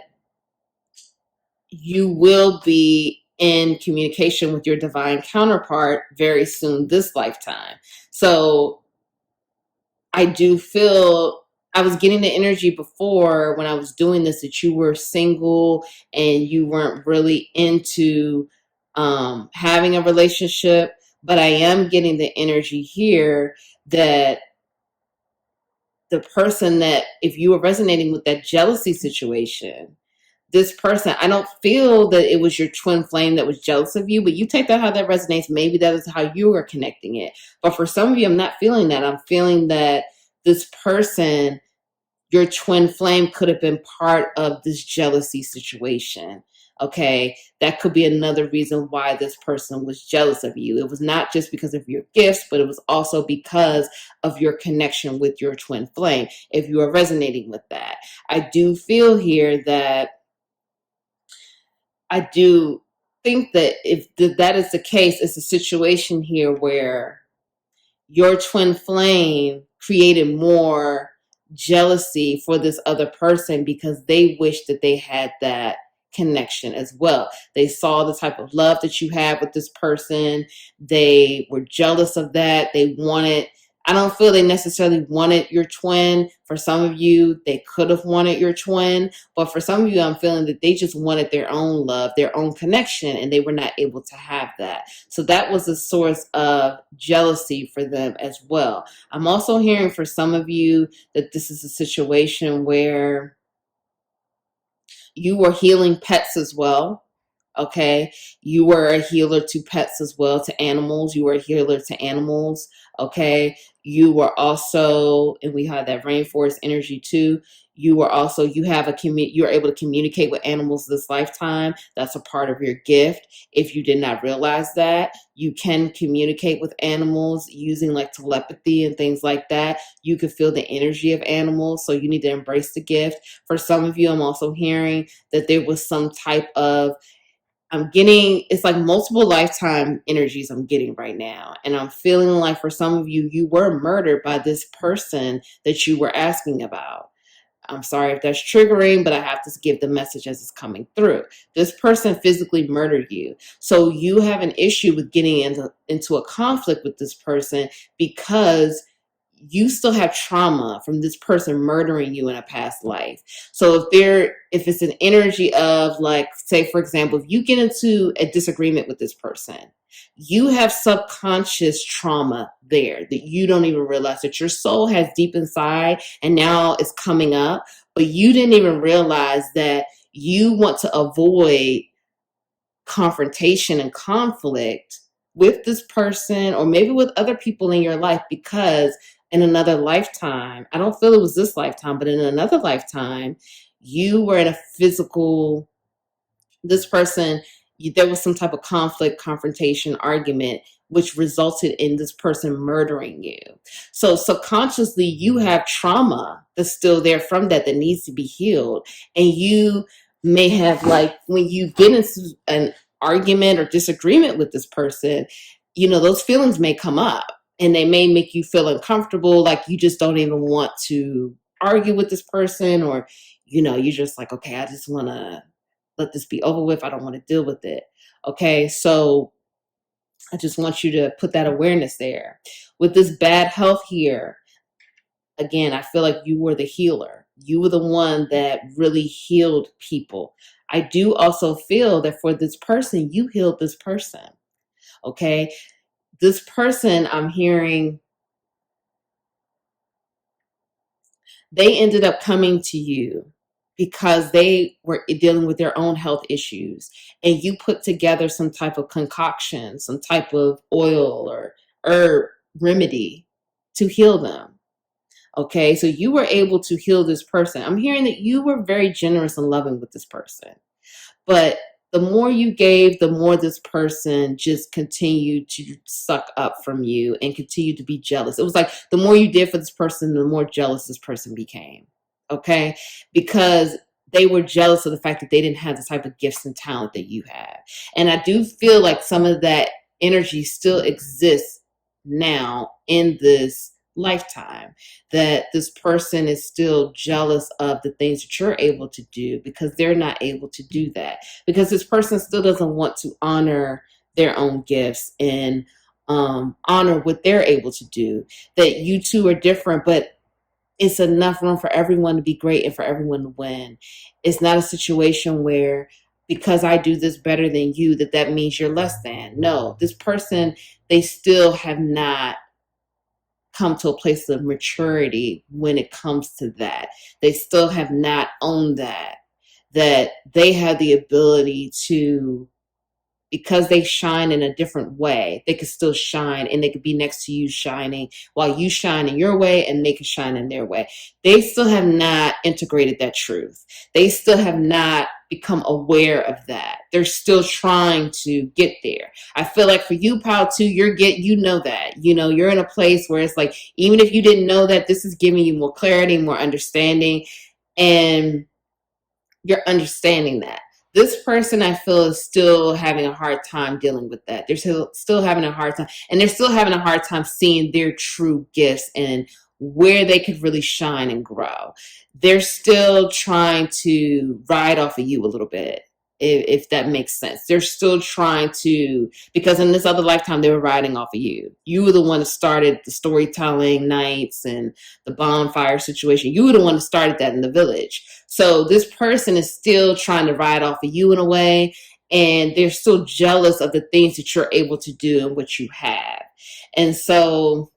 you will be in communication with your divine counterpart very soon this lifetime. So I do feel, I was getting the energy before when I was doing this that you were single and you weren't really into having a relationship, but I am getting the energy here that the person that, if you were resonating with that jealousy situation, this person, I don't feel that it was your twin flame that was jealous of you, but you take that how that resonates. Maybe that is how you are connecting it. But for some of you, I'm not feeling that. I'm feeling that this person, your twin flame, could have been part of this jealousy situation. Okay, that could be another reason why this person was jealous of you. It was not just because of your gifts, but it was also because of your connection with your twin flame. If you are resonating with that, I do feel here that I do think that if that is the case, it's a situation here where your twin flame created more jealousy for this other person because they wish that they had that connection as well. They saw the type of love that you had with this person. They were jealous of that. They wanted, I don't feel they necessarily wanted your twin. For some of you, they could have wanted your twin. But for some of you, I'm feeling that they just wanted their own love, their own connection, and they were not able to have that. So that was a source of jealousy for them as well. I'm also hearing for some of you that this is a situation where you were healing pets as well. Okay, you were a healer to pets as well, to animals. You were a healer to animals. Okay, you were also, and we had that rainforest energy too. You were also, you are able to communicate with animals this lifetime. That's a part of your gift. If you did not realize that, you can communicate with animals using like telepathy and things like that. You could feel the energy of animals, so you need to embrace the gift. For some of you, I'm also hearing that there was some type of, I'm getting, it's like multiple lifetime energies I'm getting right now. And I'm feeling like for some of you, you were murdered by this person that you were asking about. I'm sorry if that's triggering, but I have to give the message as it's coming through. This person physically murdered you. So you have an issue with getting into a conflict with this person because you still have trauma from this person murdering you in a past life. So if it's an energy of, like, say, for example, if you get into a disagreement with this person, You have subconscious trauma there that you don't even realize, that your soul has deep inside and now it's coming up, but you didn't even realize that you want to avoid confrontation and conflict with this person or maybe with other people in your life, because in another lifetime, I don't feel it was this lifetime, but in another lifetime, you were in a physical, this person, there was some type of conflict, confrontation, argument, which resulted in this person murdering you. So subconsciously, you have trauma that's still there from that needs to be healed. And you may have, like, when you get into an argument or disagreement with this person, those feelings may come up and they may make you feel uncomfortable, like you just don't even want to argue with this person, or, you're just like, okay, I just want to let this be over with. I don't want to deal with it. Okay, so I just want you to put that awareness there. With this bad health here, again, I feel like you were the healer. You were the one that really healed people. I do also feel that for this person, you healed this person. Okay, this person, I'm hearing, they ended up coming to you because they were dealing with their own health issues, and you put together some type of concoction, some type of oil or herb remedy to heal them. Okay, so you were able to heal this person. I'm hearing that you were very generous and loving with this person. But the more you gave, the more this person just continued to suck up from you and continued to be jealous. It was like the more you did for this person, the more jealous this person became. Okay? Because they were jealous of the fact that they didn't have the type of gifts and talent that you have. And I do feel like some of that energy still exists now in this lifetime, that this person is still jealous of the things that you're able to do because they're not able to do that, because this person still doesn't want to honor their own gifts and honor what they're able to do. That you two are different, but it's enough room for everyone to be great and for everyone to win. It's not a situation where because I do this better than you, that means you're less than. No, this person, they still have not come to a place of maturity when it comes to that. They still have not owned that they have the ability to, because they shine in a different way, they could still shine, and they could be next to you shining while you shine in your way and they can shine in their way. They still have not integrated that truth. They still have not become aware of that. They're still trying to get there. I feel like for you, Pal, too, you're in a place where it's like, even if you didn't know that, this is giving you more clarity, more understanding, and you're understanding that. This person, I feel, is still having a hard time dealing with that. They're still having a hard time, and they're still having a hard time seeing their true gifts and where they could really shine and grow. They're still trying to ride off of you a little bit, if that makes sense. They're still trying to, because in this other lifetime, they were riding off of you. You were the one that started the storytelling nights and the bonfire situation. You were the one that started that in the village. So this person is still trying to ride off of you in a way, and they're still jealous of the things that you're able to do and what you have. And so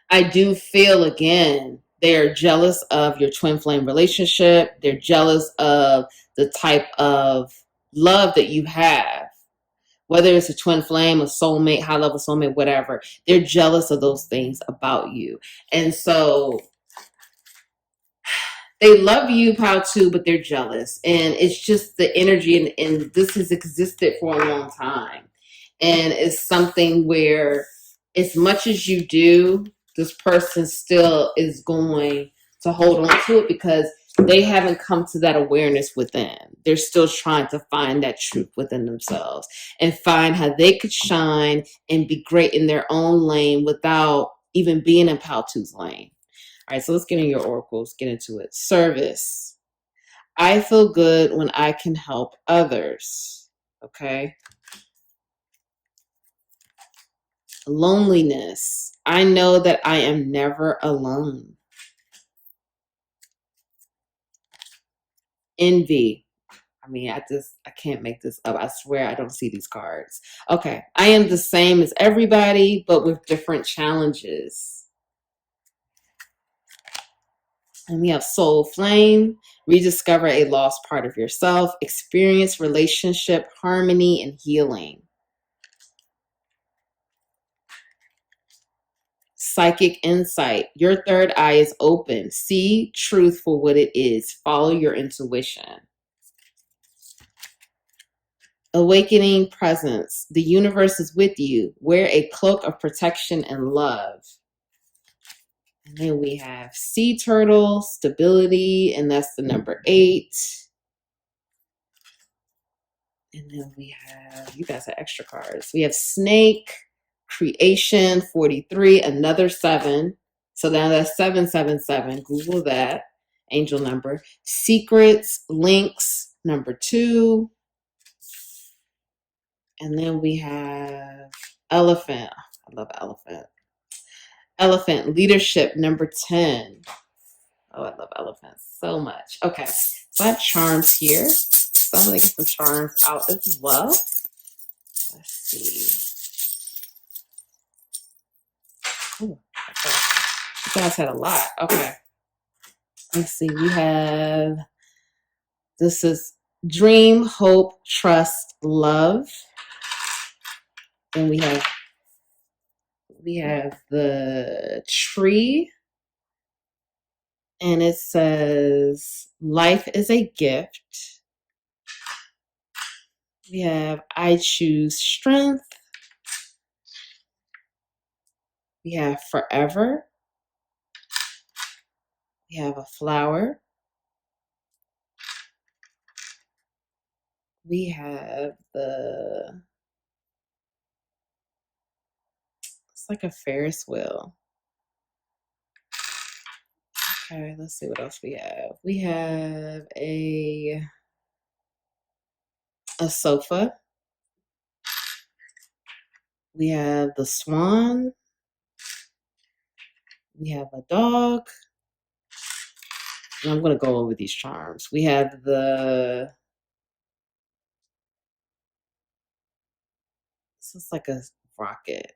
I do feel, again, they're jealous of your twin flame relationship. They're jealous of the type of love that you have, whether it's a twin flame, a soulmate, high level soulmate, whatever. They're jealous of those things about you. And so they love you, Pal, too, but they're jealous. And it's just the energy, and this has existed for a long time. And it's something where, as much as you do, this person still is going to hold on to it because they haven't come to that awareness within. They're still trying to find that truth within themselves and find how they could shine and be great in their own lane without even being in Pal 2's lane. All right, so let's get in your oracles, get into it. Service. I feel good when I can help others. Okay. Loneliness. I know that I am never alone. Envy. I mean, I can't make this up. I swear I don't see these cards. Okay. I am the same as everybody, but with different challenges. And we have soul flame, rediscover a lost part of yourself, experience relationship, harmony, and healing. Psychic insight, your third eye is open. See truth for what it is. Follow your intuition. Awakening presence, the universe is with you. Wear a cloak of protection and love. And then we have sea turtle, stability, and that's the number 8. And then we have, you guys have extra cards. We have snake, creation, 43, another 7. So now that's 777. Google that angel number. Secrets, links, number 2. And then we have elephant. I love elephant. Elephant, leadership, number 10. Oh, I love elephants so much. Okay, so I have charms here. So I'm going to get some charms out as well. Let's see. Ooh, okay. You guys had a lot. Okay. Let's see. We have, this is dream, hope, trust, love. Then we have the tree. And it says, life is a gift. We have, I choose strength. We have forever. We have a flower. We have it's like a Ferris wheel. Okay, let's see what else we have. We have a sofa. We have the swan. We have a dog. And I'm going to go over these charms. We have this is like a rocket.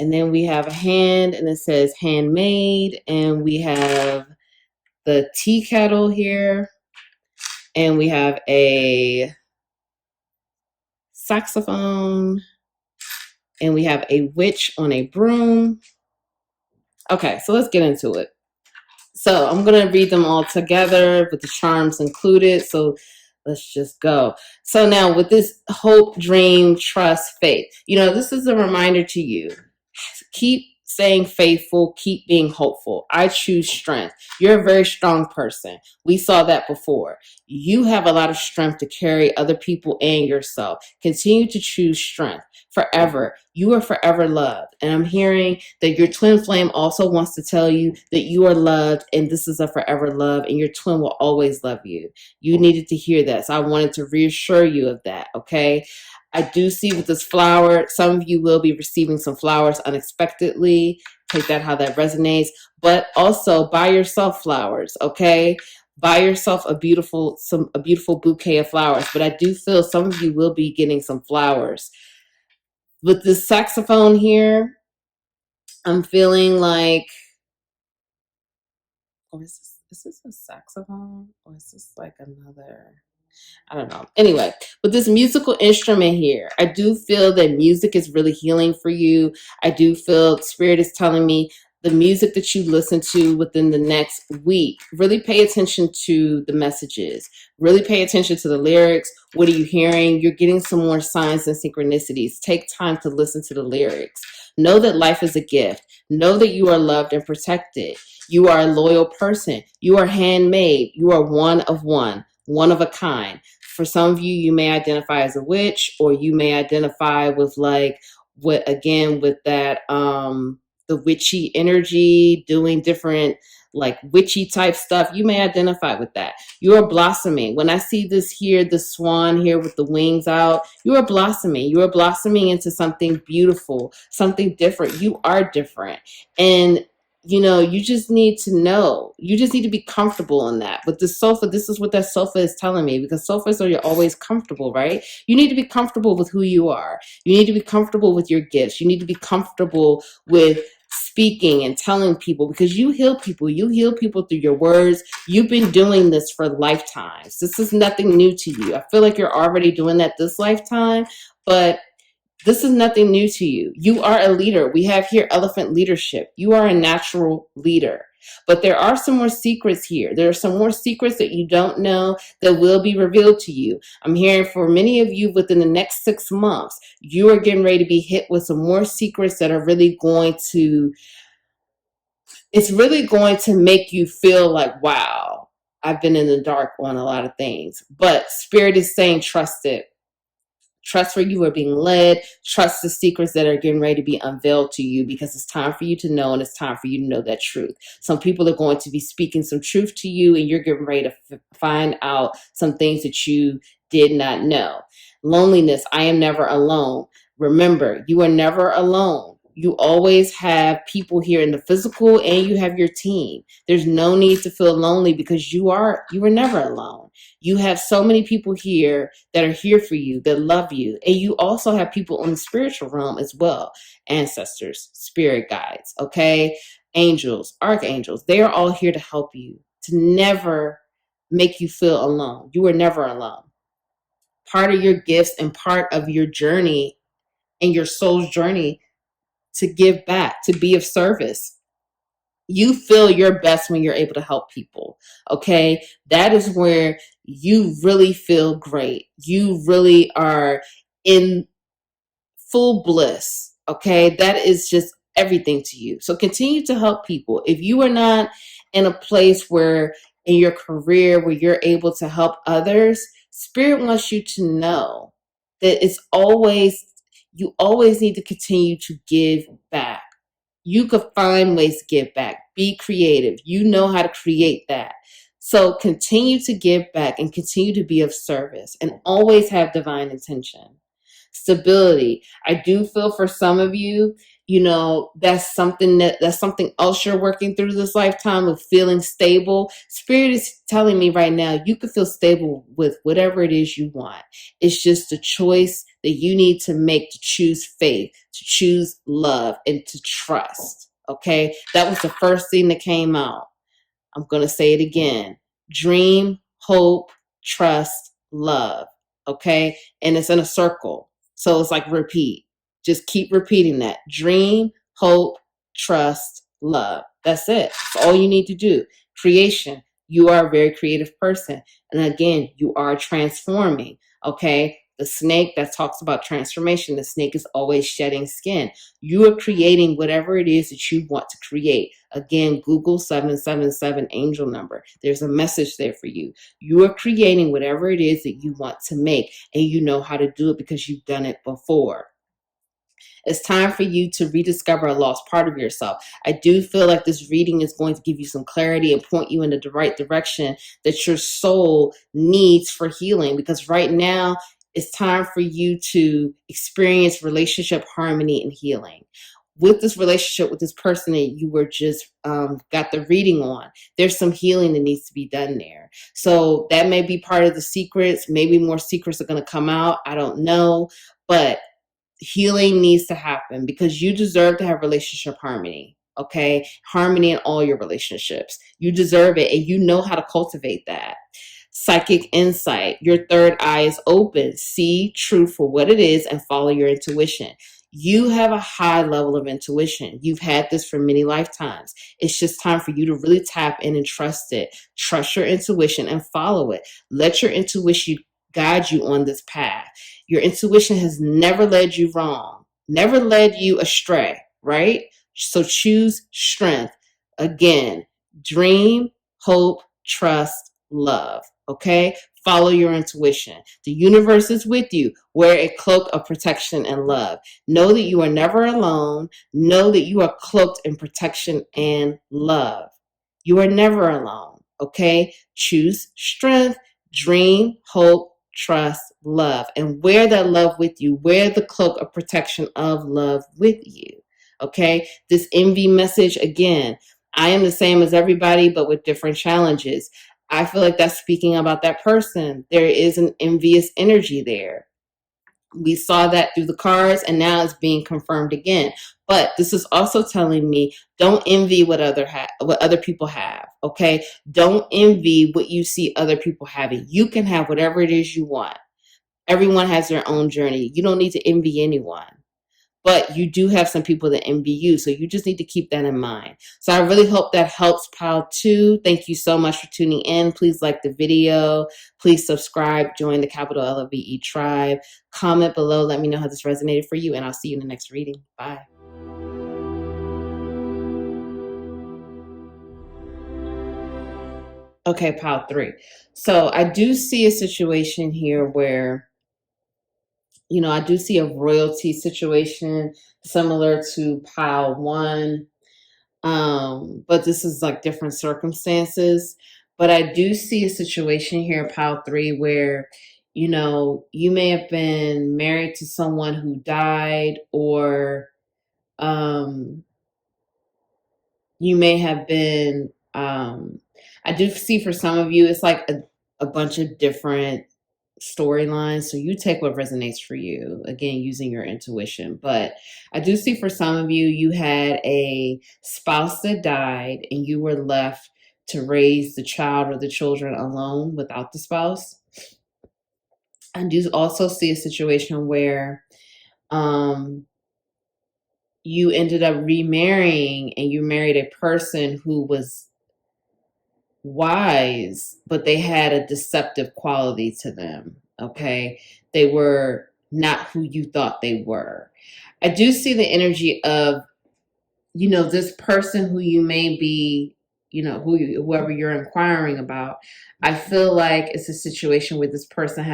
And then we have a hand, and it says handmade. And we have the tea kettle here. And we have a saxophone. And we have a witch on a broom. Okay, so let's get into it. So I'm going to read them all together with the charms included. So let's just go. So now with this hope, dream, trust, faith, this is a reminder to you. Keep staying faithful, keep being hopeful. I choose strength. You're a very strong person. We saw that before. You have a lot of strength to carry other people and yourself. Continue to choose strength. Forever. You are forever loved. And I'm hearing that your twin flame also wants to tell you that you are loved and this is a forever love and your twin will always love you. You needed to hear that. So I wanted to reassure you of that, okay? I do see with this flower, some of you will be receiving some flowers unexpectedly. Take that how that resonates. But also buy yourself flowers, okay? Buy yourself a beautiful bouquet of flowers. But I do feel some of you will be getting some flowers. With this saxophone here, I'm feeling like, is this a saxophone? Or is this like another? I don't know. Anyway, with this musical instrument here, I do feel that music is really healing for you. I do feel Spirit is telling me the music that you listen to within the next week, really pay attention to the messages. Really pay attention to the lyrics. What are you hearing? You're getting some more signs and synchronicities. Take time to listen to the lyrics. Know that life is a gift. Know that you are loved and protected. You are a loyal person. You are handmade. You are one of a kind. For some of you, you may identify as a witch, or you may identify with with that, the witchy energy, doing different like witchy type stuff. You may identify with that. You are blossoming. When I see this here, the swan here with the wings out, you are blossoming. You are blossoming into something beautiful, something different. You are different. And you just need to know. You just need to be comfortable in that. With the sofa, this is what that sofa is telling me, because sofas are always comfortable, right? You need to be comfortable with who you are. You need to be comfortable with your gifts. You need to be comfortable with speaking and telling people, because you heal people. You heal people through your words. You've been doing this for lifetimes. This is nothing new to you. I feel like you're already doing that this lifetime, but this is nothing new to you. You are a leader. We have here elephant leadership. You are a natural leader. But there are some more secrets here. There are some more secrets that you don't know that will be revealed to you. I'm hearing for many of you within the next 6 months, you are getting ready to be hit with some more secrets that are really it's really going to make you feel like, wow, I've been in the dark on a lot of things. But Spirit is saying, trust it. Trust where you are being led. Trust the secrets that are getting ready to be unveiled to you, because it's time for you to know, and it's time for you to know that truth. Some people are going to be speaking some truth to you, and you're getting ready to find out some things that you did not know. Loneliness. I am never alone. Remember, you are never alone. You always have people here in the physical, and you have your team. There's no need to feel lonely, because you are never alone. You have so many people here that are here for you, that love you. And you also have people in the spiritual realm as well. Ancestors, spirit guides, okay? Angels, archangels, they are all here to help you, to never make you feel alone. You are never alone. Part of your gifts and part of your journey and your soul's journey to give back, to be of service. You feel your best when you're able to help people. Okay. That is where you really feel great. You really are in full bliss. Okay. That is just everything to you. So continue to help people. If you are not in a place where in your career where you're able to help others, Spirit wants you to know that you always need to continue to give back. You could find ways to give back. Be creative. You know how to create that. So continue to give back and continue to be of service, and always have divine intention. Stability. I do feel for some of you, that's something else you're working through this lifetime, of feeling stable. Spirit is telling me right now, you can feel stable with whatever it is you want. It's just a choice that you need to make, to choose faith, to choose love, and to trust. Okay. That was the first thing that came out. I'm going to say it again. Dream, hope, trust, love. Okay. And it's in a circle. So it's like repeat. Just keep repeating that. Dream, hope, trust, love. That's it. That's all you need to do. Creation. You are a very creative person. And again, you are transforming. Okay. The snake, that talks about transformation. The snake is always shedding skin. You are creating whatever it is that you want to create. Again, Google 777 angel number. There's a message there for you. You are creating whatever it is that you want to make, and you know how to do it because you've done it before. It's time for you to rediscover a lost part of yourself. I do feel like this reading is going to give you some clarity and point you in the right direction that your soul needs for healing, because right now it's time for you to experience relationship harmony and healing. With this relationship with this person that you were just got the reading on, there's some healing that needs to be done there. So that may be part of the secrets. Maybe more secrets are going to come out. I don't know. But healing needs to happen, because you deserve to have relationship harmony. Okay. Harmony in all your relationships. You deserve it, and you know how to cultivate that. Psychic insight. Your third eye is open. See truth for what it is and follow your intuition. You have a high level of intuition. You've had this for many lifetimes. It's just time for you to really tap in and trust it. Trust your intuition and follow it. Let your intuition guide you on this path. Your intuition has never led you wrong, never led you astray, right? So choose strength. Again, dream, hope, trust, love. Okay? Follow your intuition. The universe is with you. Wear a cloak of protection and love. Know that you are never alone. Know that you are cloaked in protection and love. You are never alone. Okay? Choose strength, dream, hope, trust, love, and wear that love with you. Wear the cloak of protection of love with you. Okay? This envy message, again, I am the same as everybody, but with different challenges. I feel like that's speaking about that person. There is an envious energy there. We saw that through the cards, and now it's being confirmed again. But this is also telling me, don't envy what other people have. Okay, don't envy what you see other people having. You can have whatever it is you want. Everyone has their own journey. You don't need to envy anyone. But you do have some people that envy you. So you just need to keep that in mind. So I really hope that helps pile 2. Thank you so much for tuning in. Please like the video. Please subscribe. Join the capital LVE tribe. Comment below. Let me know how this resonated for you. And I'll see you in the next reading. Bye. Okay, pile 3. So I do see a situation here where, I do see a royalty situation similar to pile 1. But this is like different circumstances. But I do see a situation here, pile 3, where, you may have been married to someone who died, or you may have been, I do see for some of you, it's like a bunch of different storylines. So you take what resonates for you, again, using your intuition. But I do see for some of you, you had a spouse that died and you were left to raise the child or the children alone without the spouse. I do also see a situation where you ended up remarrying and you married a person who was wise, but they had a deceptive quality to them. Okay. They were not who you thought they were. I do see the energy of, this person who you may be, whoever you're inquiring about. I feel like it's a situation where this person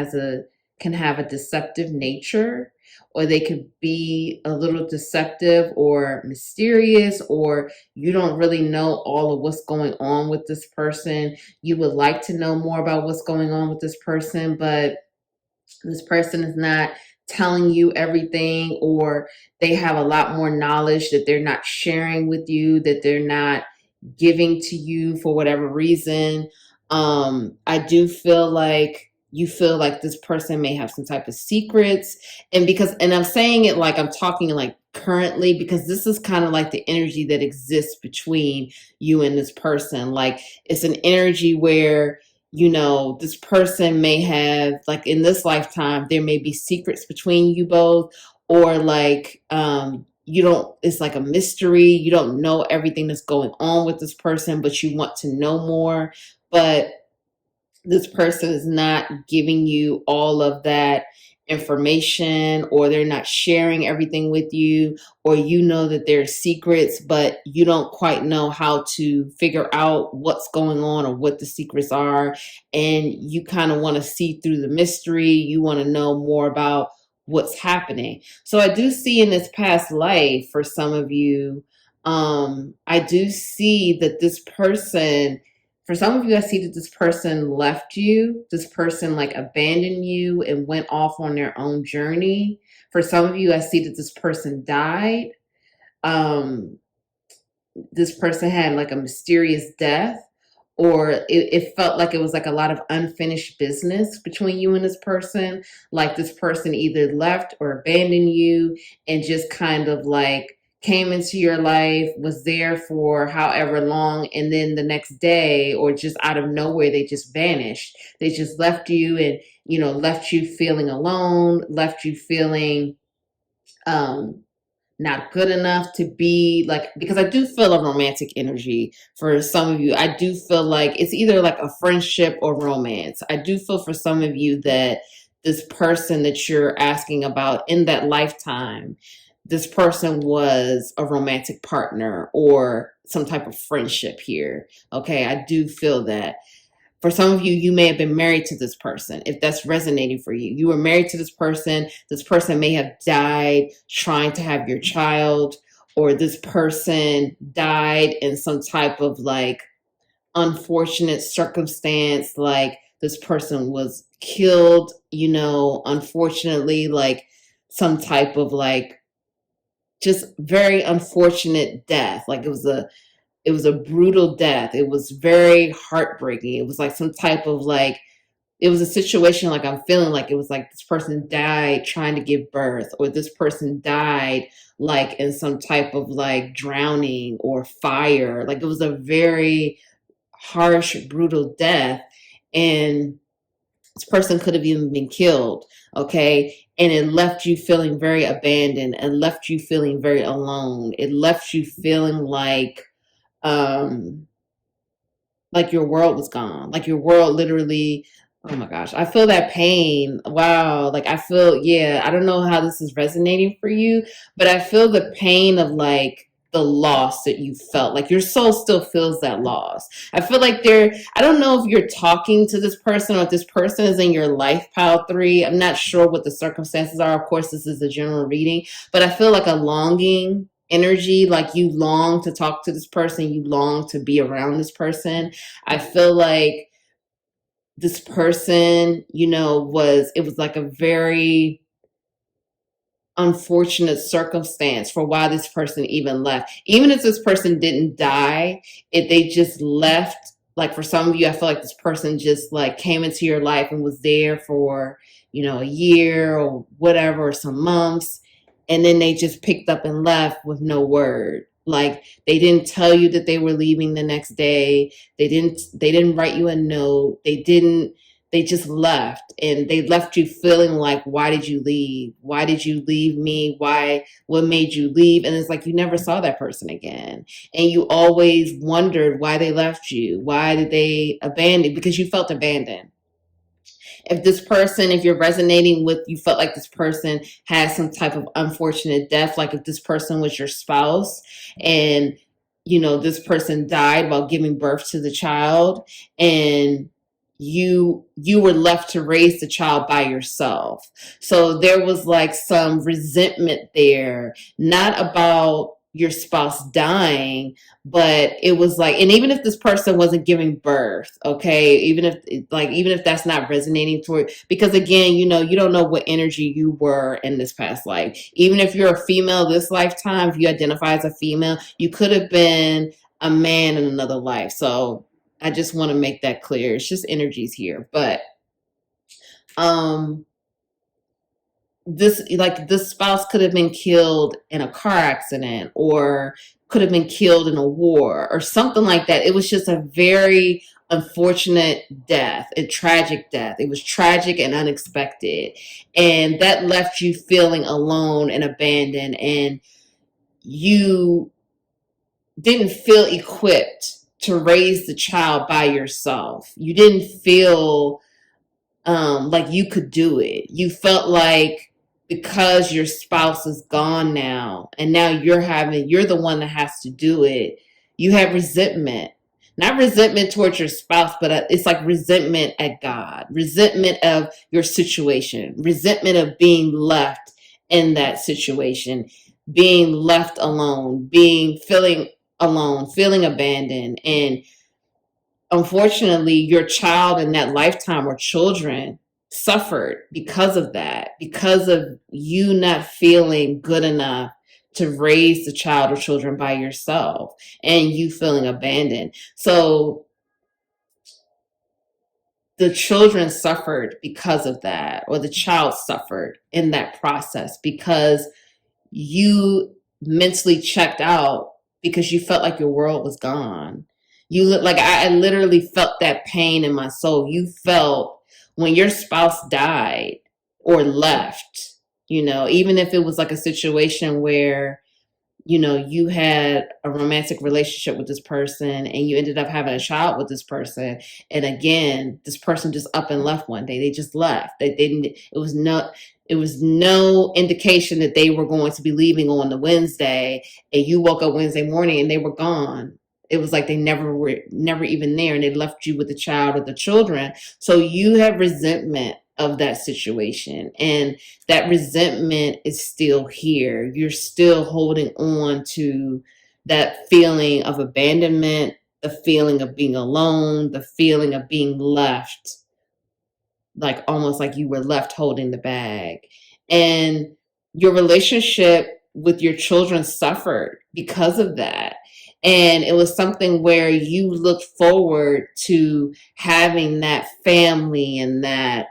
can have a deceptive nature, or they could be a little deceptive or mysterious, or you don't really know all of what's going on with this person. You would like to know more about what's going on with this person, but this person is not telling you everything, or they have a lot more knowledge that they're not sharing with you, that they're not giving to you for whatever reason. I do feel like you feel like this person may have some type of secrets, and I'm saying it like I'm talking like currently, because this is kind of like the energy that exists between you and this person. Like, it's an energy where, this person may have, like, in this lifetime, there may be secrets between you both, or like, it's like a mystery. You don't know everything that's going on with this person, but you want to know more. But this person is not giving you all of that information, or they're not sharing everything with you, or that there's secrets, but you don't quite know how to figure out what's going on or what the secrets are. And you kind of want to see through the mystery. You want to know more about what's happening. So I do see in this past life, for some of you, I do see that this person, for some of you, I see that this person left you. This person like abandoned you and went off on their own journey. For some of you, I see that this person died. This person had like a mysterious death, or it felt like it was like a lot of unfinished business between you and this person. Like, this person either left or abandoned you and just kind of like came into your life, was there for however long, and then the next day, or just out of nowhere, they just vanished. They just left you, and left you feeling alone, left you feeling not good enough to be like, because I do feel a romantic energy for some of you. I do feel like it's either like a friendship or romance. I do feel for some of you that this person that you're asking about in that lifetime, this person was a romantic partner or some type of friendship here. Okay, I do feel that. For some of you, you may have been married to this person. If that's resonating for you, you were married to this person. This person may have died trying to have your child, or this person died in some type of like unfortunate circumstance. Like, this person was killed, unfortunately, like some type of like just very unfortunate death. Like, it was it was a brutal death. It was very heartbreaking. It was like some type of like, it was a situation like I'm feeling like it was like this person died trying to give birth, or this person died like in some type of like drowning or fire. Like it was a very harsh, brutal death. And this person could have even been killed. Okay. And it left you feeling very abandoned, and left you feeling very alone. It left you feeling um, like your world was gone, like your world literally. Oh my gosh, I feel that pain. Wow. Like I feel, yeah, I don't know how this is resonating for you, but I feel the pain of like the loss that you felt. Like your soul still feels that loss. I feel like I don't know if you're talking to this person, or if this person is in your life pile 3. I'm not sure what the circumstances are. Of course, this is a general reading, but I feel like a longing energy, like you long to talk to this person, you long to be around this person. I feel like this person, it was like a very unfortunate circumstance for why this person even left. Even if this person didn't die, if they just left, like for some of you, I feel like this person just like came into your life and was there for, a year or whatever, or some months, and then they just picked up and left with no word. Like they didn't tell you that they were leaving the next day. They didn't write you a note. They just left, and they left you feeling like, why did you leave? Why did you leave me? What made you leave? And it's like you never saw that person again. And you always wondered why they left you. Why did they abandon? Because you felt abandoned. If you're resonating with, you felt like this person has some type of unfortunate death, like if this person was your spouse, and this person died while giving birth to the child, and you were left to raise the child by yourself. So there was like some resentment there, not about your spouse dying, but it was like, and even if this person wasn't giving birth, okay, even if that's not resonating toward, because again, you don't know what energy you were in this past life. Even if you're a female this lifetime, if you identify as a female, you could have been a man in another life. So I just want to make that clear. It's just energies here. But this spouse could have been killed in a car accident, or could have been killed in a war or something like that. It was just a very unfortunate death, a tragic death. It was tragic and unexpected. And that left you feeling alone and abandoned, and you didn't feel equipped to raise the child by yourself. You didn't feel like you could do it. You felt like because your spouse is gone now, and now you're the one that has to do it, you have resentment. Not resentment towards your spouse, but it's like resentment at God, resentment of your situation, resentment of being left in that situation, being left alone, feeling alone, feeling abandoned. And unfortunately, your child in that lifetime, or children, suffered because of that, because of you not feeling good enough to raise the child or children by yourself, and you feeling abandoned. So the children suffered because of that, or the child suffered in that process because you mentally checked out, because you felt like your world was gone. You look like, I literally felt that pain in my soul. You felt when your spouse died or left, even if it was like a situation where you had a romantic relationship with this person, and you ended up having a child with this person. And again, this person just up and left one day. They just left. They didn't, it was no indication that they were going to be leaving on the Wednesday, and you woke up Wednesday morning and they were gone. It was like they never even there, and they left you with the child or the children. So you have resentment of that situation, and that resentment is still here. You're still holding on to that feeling of abandonment, the feeling of being alone, the feeling of being left, like almost like you were left holding the bag. And your relationship with your children suffered because of that. And it was something where you looked forward to having that family and that,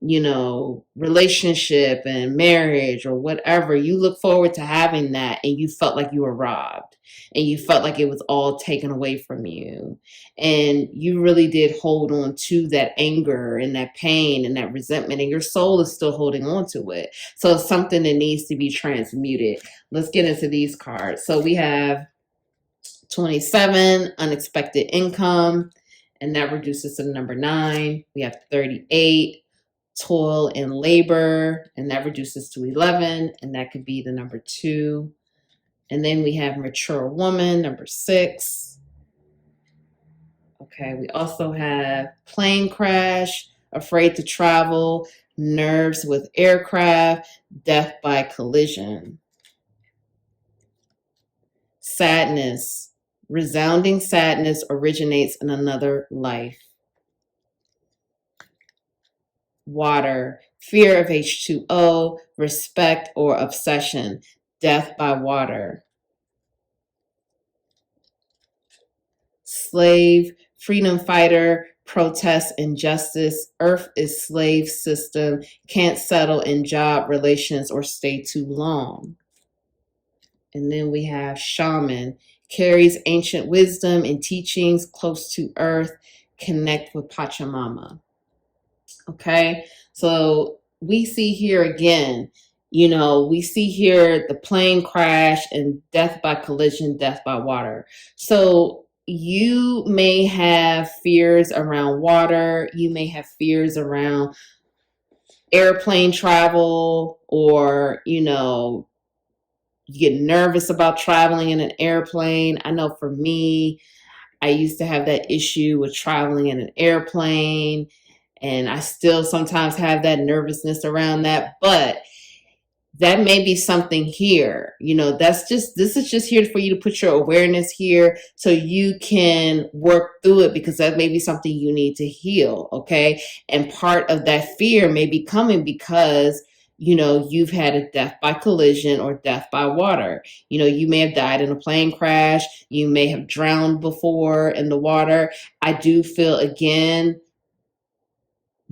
you know, relationship and marriage or whatever. You look forward to having that, and you felt like you were robbed, and you felt like it was all taken away from you. And you really did hold on to that anger and that pain and that resentment, and your soul is still holding on to it. So it's something that needs to be transmuted. Let's get into these cards. So we have 27, unexpected income, and that reduces to number 9. We have 38, toil and labor, and that reduces to 11, and that could be the number 2. And then we have mature woman, number 6. Okay, we also have plane crash, afraid to travel, nerves with aircraft, death by collision. Sadness, resounding sadness originates in another life. Water, fear of H2O, respect or obsession, death by water. Slave, freedom fighter, protest injustice, earth is slave system, can't settle in job relations or stay too long. And then we have shaman, carries ancient wisdom and teachings close to earth, connect with Pachamama. Okay, so we see here again, you know, we see here the plane crash and death by collision, death by water. So you may have fears around water, you may have fears around airplane travel, or, you know, you get nervous about traveling in an airplane. I know for me, I used to have that issue with traveling in an airplane, and I still sometimes have that nervousness around that, but that may be something here. You know, this is just here for you to put your awareness here so you can work through it, because that may be something you need to heal. Okay. And part of that fear may be coming because, you know, you've had a death by collision or death by water. You know, you may have died in a plane crash. You may have drowned before in the water. I do feel, again,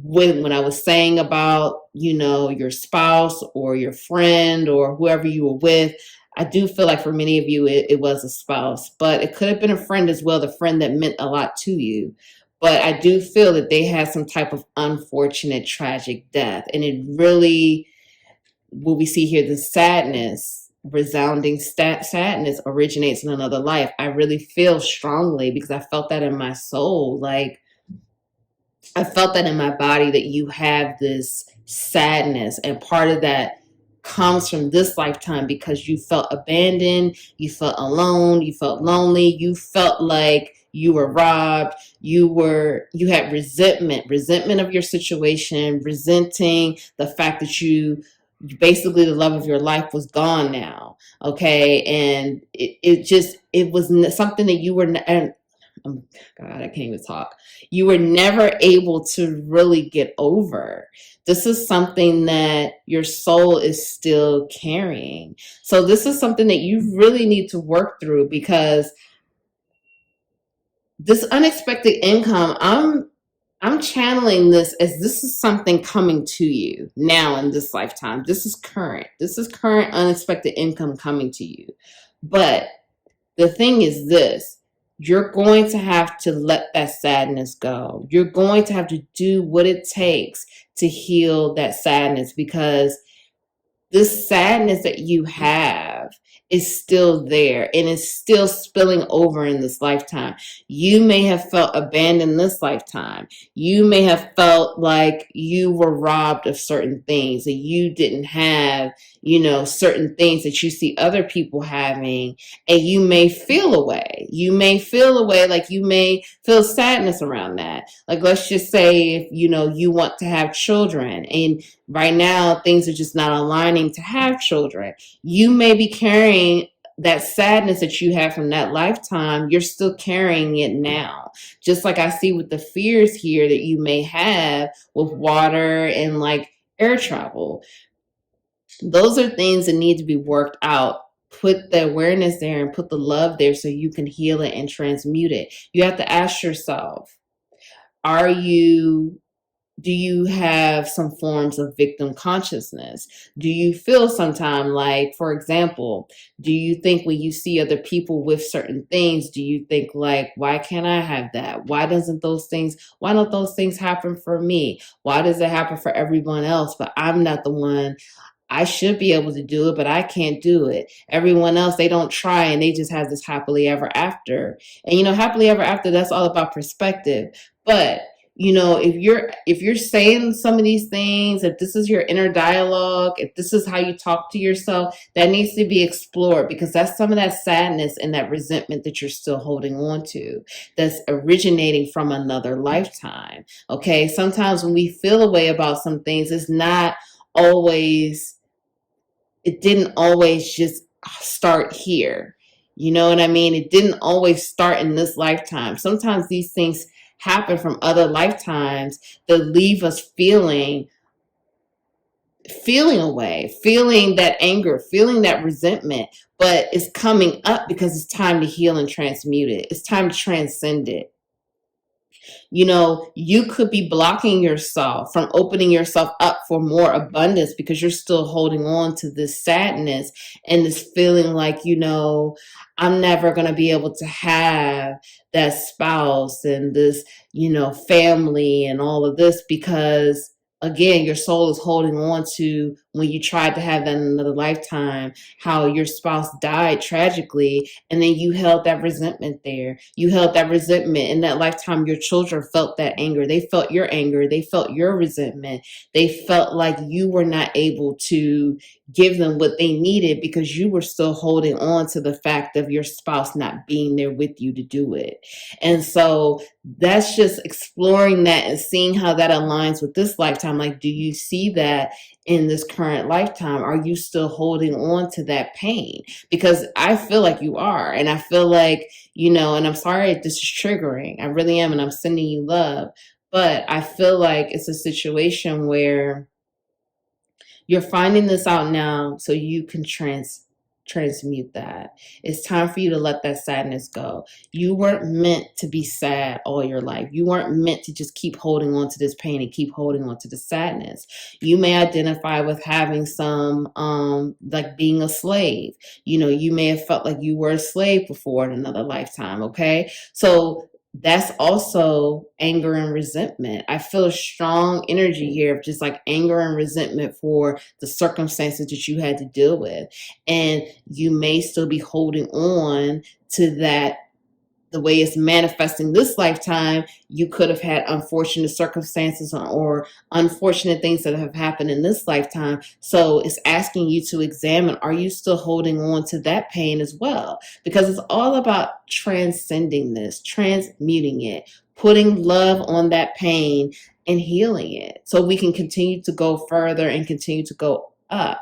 when I was saying about, you know, your spouse or your friend or whoever you were with, I do feel like for many of you, it was a spouse, but it could have been a friend as well, the friend that meant a lot to you. But I do feel that they had some type of unfortunate, tragic death. And it really, what we see here, the sadness, resounding sadness originates in another life. I really feel strongly, because I felt that in my soul, like, I felt that in my body, that you have this sadness, and part of that comes from this lifetime because you felt abandoned, you felt alone, you felt lonely, you felt like you were robbed, you had resentment of your situation, resenting the fact that you basically, the love of your life was gone now. Okay, and it was something that you were, and oh God, I can't even talk. You were never able to really get over. This is something that your soul is still carrying. So this is something that you really need to work through, because this unexpected income, I'm channeling this as this is something coming to you now in this lifetime. This is current. This is current unexpected income coming to you. But the thing is this, you're going to have to let that sadness go. You're going to have to do what it takes to heal that sadness, because this sadness that you have is still there, and it's still spilling over in this lifetime. You may have felt abandoned this lifetime. You may have felt like you were robbed of certain things, that you didn't have, you know, certain things that you see other people having, and you may feel away. You may feel away, like you may feel sadness around that. Like, let's just say, if, you know, you want to have children, and right now things are just not aligning to have children, you may be carrying that sadness that you had from that lifetime. You're still carrying it now. Just like I see with the fears here that you may have with water and like air travel. Those are things that need to be worked out put the awareness there and put the love there so you can heal it and transmute it. You have to ask yourself, are you do you have some forms of victim consciousness? Do you feel sometime like, for example, do you think when you see other people with certain things, do you think like, why can't I have that? Why don't those things happen for me? Why does it happen for everyone else, but I'm not the one? I should be able to do it, but I can't do it. Everyone else, they don't try and they just have this happily ever after. And happily ever after, that's all about perspective. But if you're saying some of these things, if this is your inner dialogue, if this is how you talk to yourself, that needs to be explored, because that's some of that sadness and that resentment that you're still holding on to, that's originating from another lifetime. Okay, sometimes when we feel a way about some things, always it didn't always just start here. You know what I mean? It didn't always start in this lifetime. Sometimes these things happen from other lifetimes that leave us feeling away, feeling that anger, feeling that resentment, but it's coming up because it's time to heal and transmute it. It's time to transcend it. You could be blocking yourself from opening yourself up for more abundance because you're still holding on to this sadness and this feeling like, I'm never going to be able to have that spouse and this, family and all of this, because again, your soul is holding on to when you tried to have that in another lifetime, how your spouse died tragically, and then you held that resentment there. You held that resentment in that lifetime. Your children felt that anger. They felt your anger. They felt your resentment. They felt like you were not able to give them what they needed because you were still holding on to the fact of your spouse not being there with you to do it. And so that's just exploring that and seeing how that aligns with this lifetime. Like, do you see that in this current lifetime? Are you still holding on to that pain? Because I feel like you are. And I feel like, and I'm sorry if this is triggering. I really am. And I'm sending you love. But I feel like it's a situation where you're finding this out now so you can transmute that. It's time for you to let that sadness go. You weren't meant to be sad all your life. You weren't meant to just keep holding on to this pain and keep holding on to the sadness. You may identify with having some like being a slave. You may have felt like you were a slave before in another lifetime. Okay, so that's also anger and resentment. I feel a strong energy here of just like anger and resentment for the circumstances that you had to deal with. And you may still be holding on to that. The way it's manifesting this lifetime, you could have had unfortunate circumstances or unfortunate things that have happened in this lifetime. So it's asking you to examine, are you still holding on to that pain as well? Because it's all about transcending this, transmuting it, putting love on that pain and healing it so we can continue to go further and continue to go up.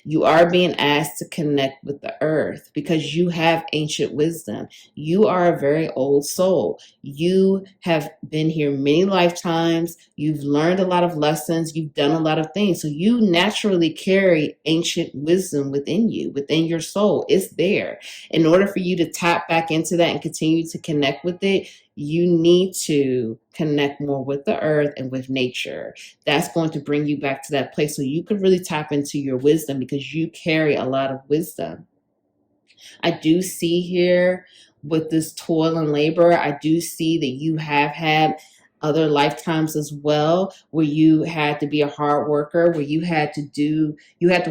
You are being asked to connect with the earth because you have ancient wisdom. You are a very old soul. You have been here many lifetimes. You've learned a lot of lessons. You've done a lot of things. So you naturally carry ancient wisdom within you, within your soul. It's there. In order for you to tap back into that and continue to connect with it, you need to connect more with the earth and with nature. That's going to bring you back to that place so you can really tap into your wisdom because you carry a lot of wisdom. I do see here with this toil and labor, I do see that you have had other lifetimes as well where you had to be a hard worker, where you had to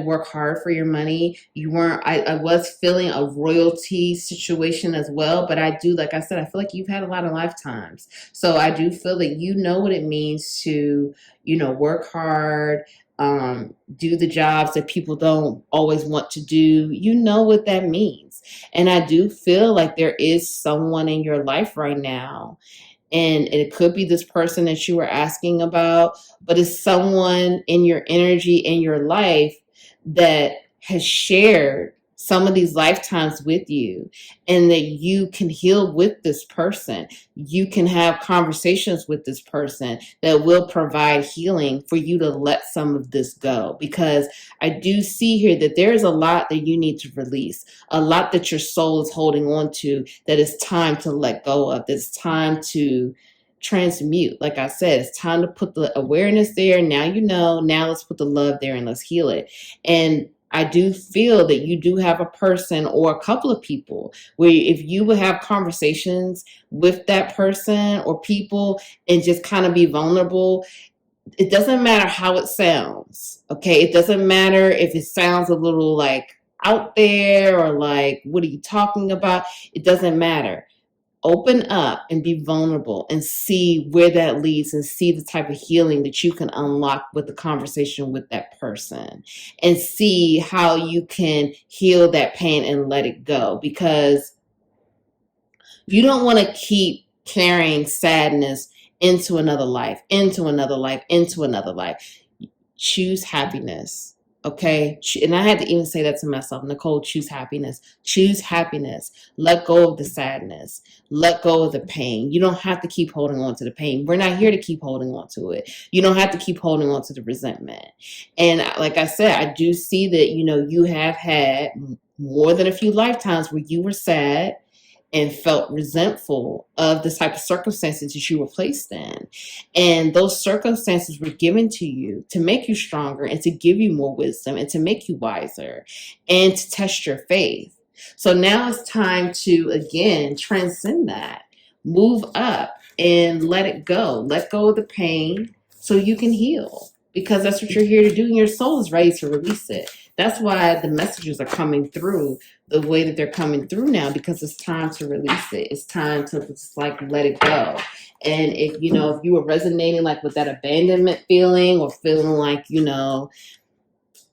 work hard for your money. I was feeling a royalty situation as well, but I do, like I said, I feel like you've had a lot of lifetimes. So I do feel that you know what it means to, work hard, do the jobs that people don't always want to do. You know what that means. And I do feel like there is someone in your life right now, and it could be this person that you were asking about, but it's someone in your energy, in your life that has shared some of these lifetimes with you, and that you can heal with this person. You can have conversations with this person that will provide healing for you to let some of this go. Because I do see here that there is a lot that you need to release, a lot that your soul is holding on to that it's time to let go of, that's time to transmute. Like I said, it's time to put the awareness there. Now you know, now let's put the love there and let's heal it. And I do feel that you do have a person or a couple of people where if you would have conversations with that person or people and just kind of be vulnerable, it doesn't matter how it sounds. Okay. It doesn't matter if it sounds a little like out there or like, what are you talking about? It doesn't matter. Open up and be vulnerable and see where that leads and see the type of healing that you can unlock with the conversation with that person, and see how you can heal that pain and let it go, because you don't want to keep carrying sadness into another life, into another life, into another life. Choose happiness. Okay. And I had to even say that to myself, Nicole, choose happiness. Choose happiness. Let go of the sadness. Let go of the pain. You don't have to keep holding on to the pain. We're not here to keep holding on to it. You don't have to keep holding on to the resentment. And like I said, I do see that, you know, you have had more than a few lifetimes where you were sad and felt resentful of the type of circumstances that you were placed in. And those circumstances were given to you to make you stronger and to give you more wisdom and to make you wiser and to test your faith. So now it's time to, again, transcend that. Move up and let it go. Let go of the pain so you can heal, because that's what you're here to do, and your soul is ready to release it. That's why the messages are coming through the way that they're coming through now, because it's time to release it. It's time to just like let it go. And if you know, if you were resonating like with that abandonment feeling, or feeling like, you know,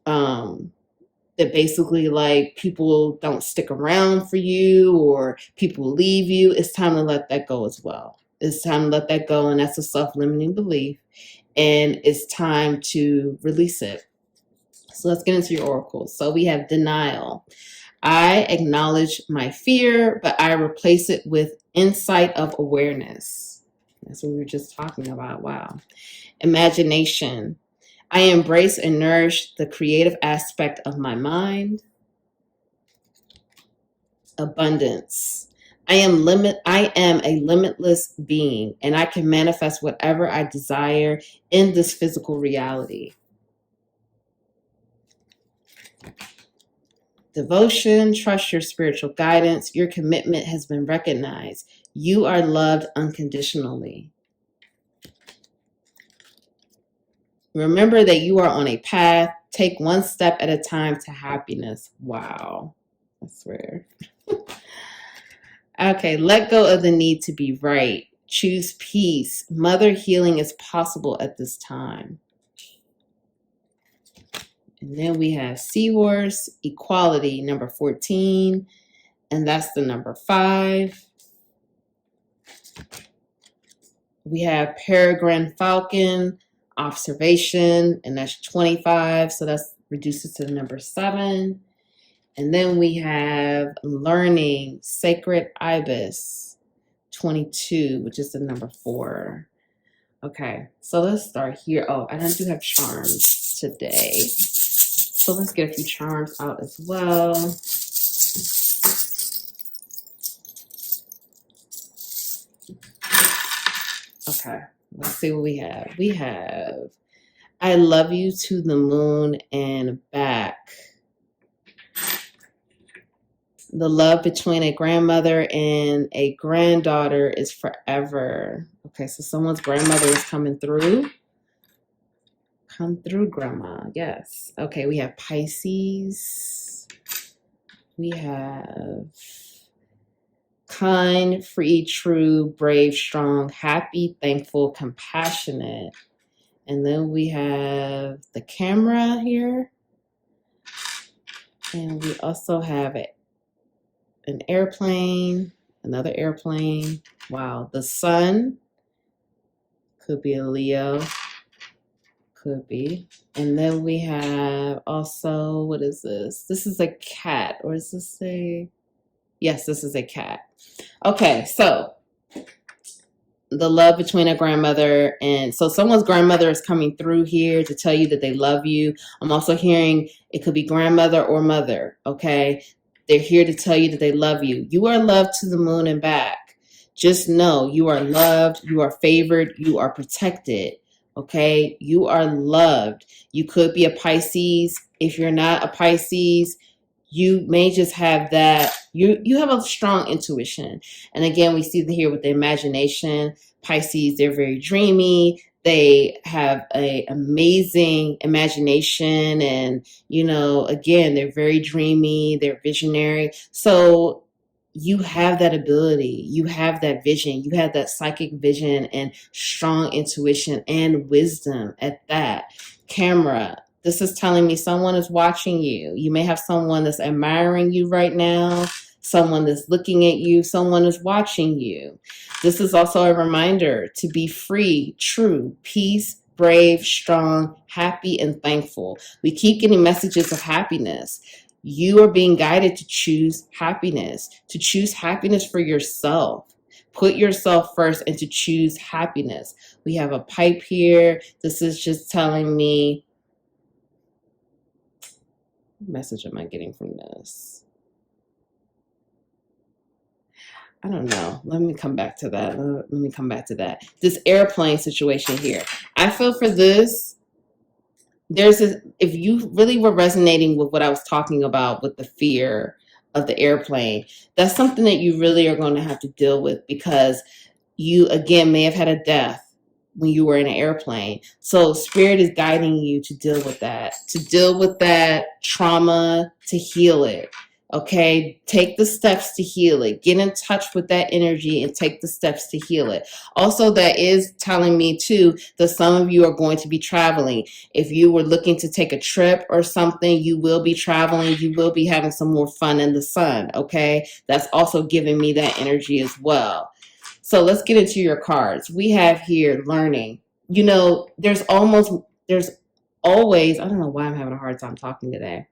that basically like people don't stick around for you or people leave you, it's time to let that go as well. It's time to let that go, and that's a self-limiting belief, and it's time to release it. So let's get into your oracles. So we have denial. I acknowledge my fear, but I replace it with insight of awareness. That's what we were just talking about. Wow. Imagination. I embrace and nourish the creative aspect of my mind. Abundance. I am a limitless being, and I can manifest whatever I desire in this physical reality. Devotion. Trust your spiritual guidance. Your commitment has been recognized. You are loved unconditionally. Remember that you are on a path. Take one step at a time to happiness. Wow. I swear. Okay, let go of the need to be right. Choose peace. Mother healing is possible at this time. And then we have Seahorse, equality, number 14. And that's the number 5. We have Peregrine Falcon, observation, and that's 25. So that's reduces to the number 7. And then we have learning, sacred ibis, 22, which is the number 4. Okay, so let's start here. Oh, and I do have charms today. So let's get a few charms out as well. Okay, let's see what we have. We have, I love you to the moon and back. The love between a grandmother and a granddaughter is forever. Okay, so someone's grandmother is coming through. Come through, grandma. Yes. Okay, we have Pisces. We have kind, free, true, brave, strong, happy, thankful, compassionate. And then we have the camera here. And we also have an airplane, another airplane. Wow, the sun could be a Leo, Could be. And then we have also, what is this? This is a cat, or is this a, yes, this is a cat. Okay, so the love between a grandmother and, so someone's grandmother is coming through here to tell you that they love you. I'm also hearing it could be grandmother or mother, okay? They're here to tell you that they love you. You are loved to the moon and back. Just know you are loved, you are favored, you are protected, okay? You are loved. You could be a Pisces. If you're not a Pisces, you may just have that, you have a strong intuition. And again, we see here with the imagination, Pisces, they're very dreamy. They have a amazing imagination, and again, they're very dreamy, they're visionary. So you have that ability, you have that vision, you have that psychic vision and strong intuition and wisdom at that. Camera, this is telling me someone is watching you. You may have someone that's admiring you right now, someone that's looking at you, someone is watching you. This is also a reminder to be free, true, peace, brave, strong, happy, and thankful. We keep getting messages of happiness. You are being guided to choose happiness for yourself. Put yourself first and to choose happiness. We have a pipe here. This is just telling me, what message am I getting from this? I don't know. Let me come back to that. This airplane situation here. I feel for this, if you really were resonating with what I was talking about with the fear of the airplane, that's something that you really are going to have to deal with, because you, again, may have had a death when you were in an airplane. So spirit is guiding you to deal with that trauma, to heal it. Okay, take the steps to heal it. Get in touch with that energy and take the steps to heal it. Also, that is telling me too that some of you are going to be traveling. If you were looking to take a trip or something, you will be traveling. You will be having some more fun in the sun. Okay, that's also giving me that energy as well. So let's get into your cards. We have here learning. There's always, I don't know why I'm having a hard time talking today.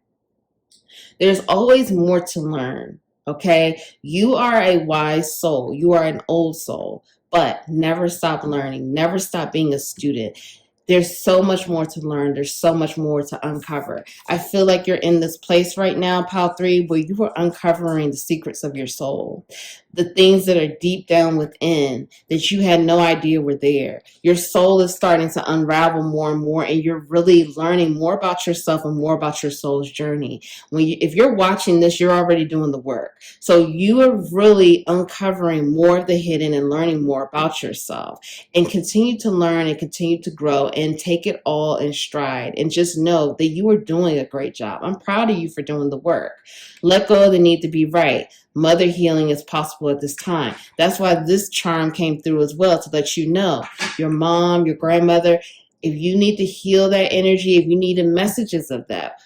There's always more to learn, okay? You are a wise soul. You are an old soul, but never stop learning. Never stop being a student. There's so much more to learn. There's so much more to uncover. I feel like you're in this place right now, Pile 3, where you are uncovering the secrets of your soul. The things that are deep down within that you had no idea were there. Your soul is starting to unravel more and more, and you're really learning more about yourself and more about your soul's journey. If you're watching this, you're already doing the work. So you are really uncovering more of the hidden and learning more about yourself. And continue to learn and continue to grow and take it all in stride. And just know that you are doing a great job. I'm proud of you for doing the work. Let go of the need to be right. Mother healing is possible at this time. That's why this charm came through as well, to let you know, your mom, your grandmother, if you need to heal that energy, if you need messages of that,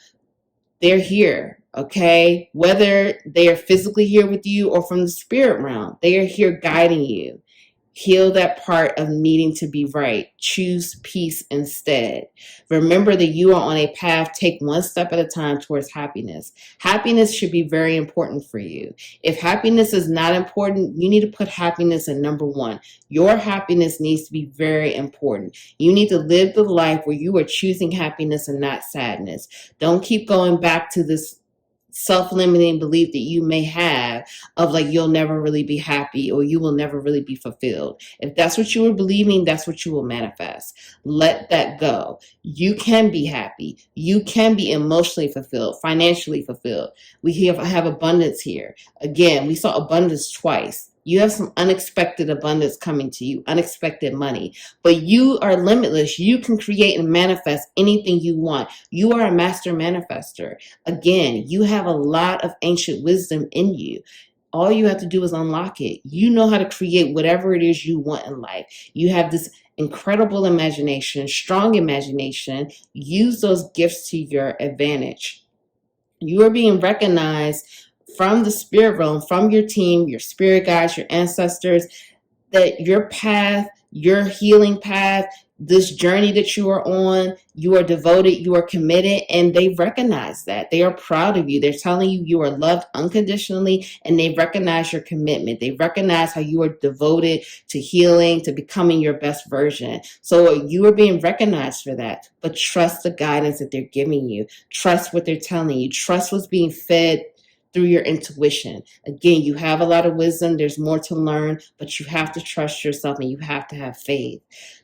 they're here, okay? Whether they are physically here with you or from the spirit realm, they are here guiding you. Heal that part of needing to be right. Choose peace instead. Remember that you are on a path. Take one step at a time towards happiness. Happiness should be very important for you. If happiness is not important, you need to put happiness at number one. Your happiness needs to be very important. You need to live the life where you are choosing happiness and not sadness. Don't keep going back to this self-limiting belief that you may have of like you'll never really be happy or you will never really be fulfilled. If that's what you are believing, that's what you will manifest. Let that go. You can be happy. You can be emotionally fulfilled, financially fulfilled. We have abundance here. Again, we saw abundance twice. You have some unexpected abundance coming to you, unexpected money, but you are limitless. You can create and manifest anything you want. You are a master manifester. Again, you have a lot of ancient wisdom in you. All you have to do is unlock it. You know how to create whatever it is you want in life. You have this incredible imagination, strong imagination. Use those gifts to your advantage. You are being recognized from the spirit realm, from your team, your spirit guides, your ancestors, that your path, your healing path, this journey that you are on, you are devoted, you are committed, and they recognize that. They are proud of you. They're telling you you are loved unconditionally, and they recognize your commitment. They recognize how you are devoted to healing, to becoming your best version. So you are being recognized for that. But trust the guidance that they're giving you. Trust what they're telling you. Trust what's being fed through your intuition. Again, you have a lot of wisdom. There's more to learn, but you have to trust yourself and you have to have faith.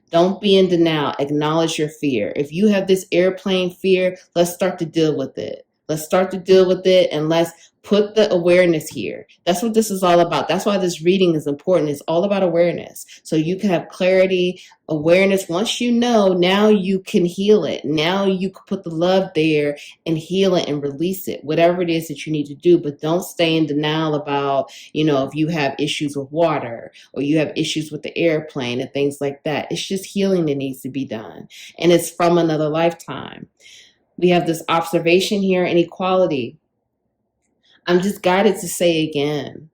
Don't be in denial. Acknowledge your fear. If you have this airplane fear, let's start to deal with it. Let's start to deal with it, and let's put the awareness here. That's what this is all about. That's why this reading is important. It's all about awareness. So you can have clarity, awareness. Once you know, now you can heal it. Now you can put the love there and heal it and release it, whatever it is that you need to do. But don't stay in denial about, if you have issues with water or you have issues with the airplane and things like that. It's just healing that needs to be done. And it's from another lifetime. We have this observation here and equality. I'm just guided to say again,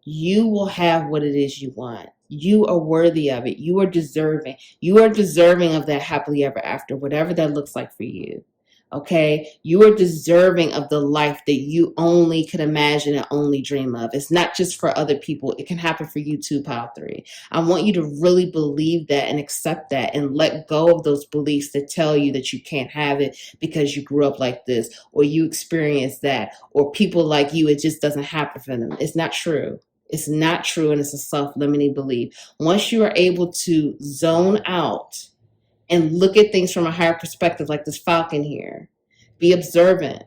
you will have what it is you want. You are worthy of it. You are deserving. You are deserving of that happily ever after, whatever that looks like for you. Okay? You are deserving of the life that you only could imagine and only dream of. It's not just for other people. It can happen for you too, Pile 3. I want you to really believe that and accept that and let go of those beliefs that tell you that you can't have it because you grew up like this or you experienced that or people like you, it just doesn't happen for them. It's not true. It's not true, and it's a self-limiting belief. Once you are able to zone out and look at things from a higher perspective, like this falcon here, be observant.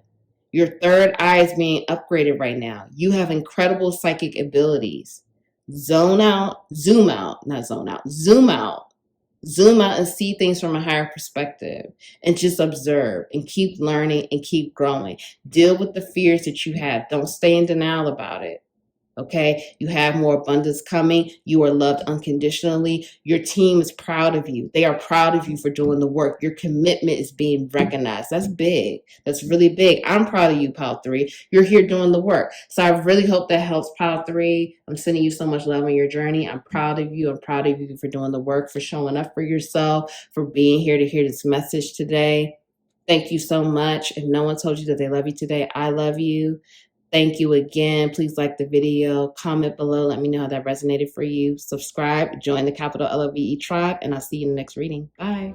Your third eye is being upgraded right now. You have incredible psychic abilities. Zone out, zoom out, not zone out, zoom out. Zoom out and see things from a higher perspective and just observe and keep learning and keep growing. Deal with the fears that you have. Don't stay in denial about it. Okay, you have more abundance coming. You are loved unconditionally. Your team is proud of you. They are proud of you for doing the work. Your commitment is being recognized. That's big. That's really big. I'm proud of you, Pile 3. You're here doing the work. So I really hope that helps, Pile 3. I'm sending you so much love on your journey. I'm proud of you. I'm proud of you for doing the work, for showing up for yourself, for being here to hear this message today. Thank you so much. If no one told you that they love you today, I love you. Thank you again. Please like the video, comment below. Let me know how that resonated for you. Subscribe, join the capital LOVE tribe, and I'll see you in the next reading. Bye.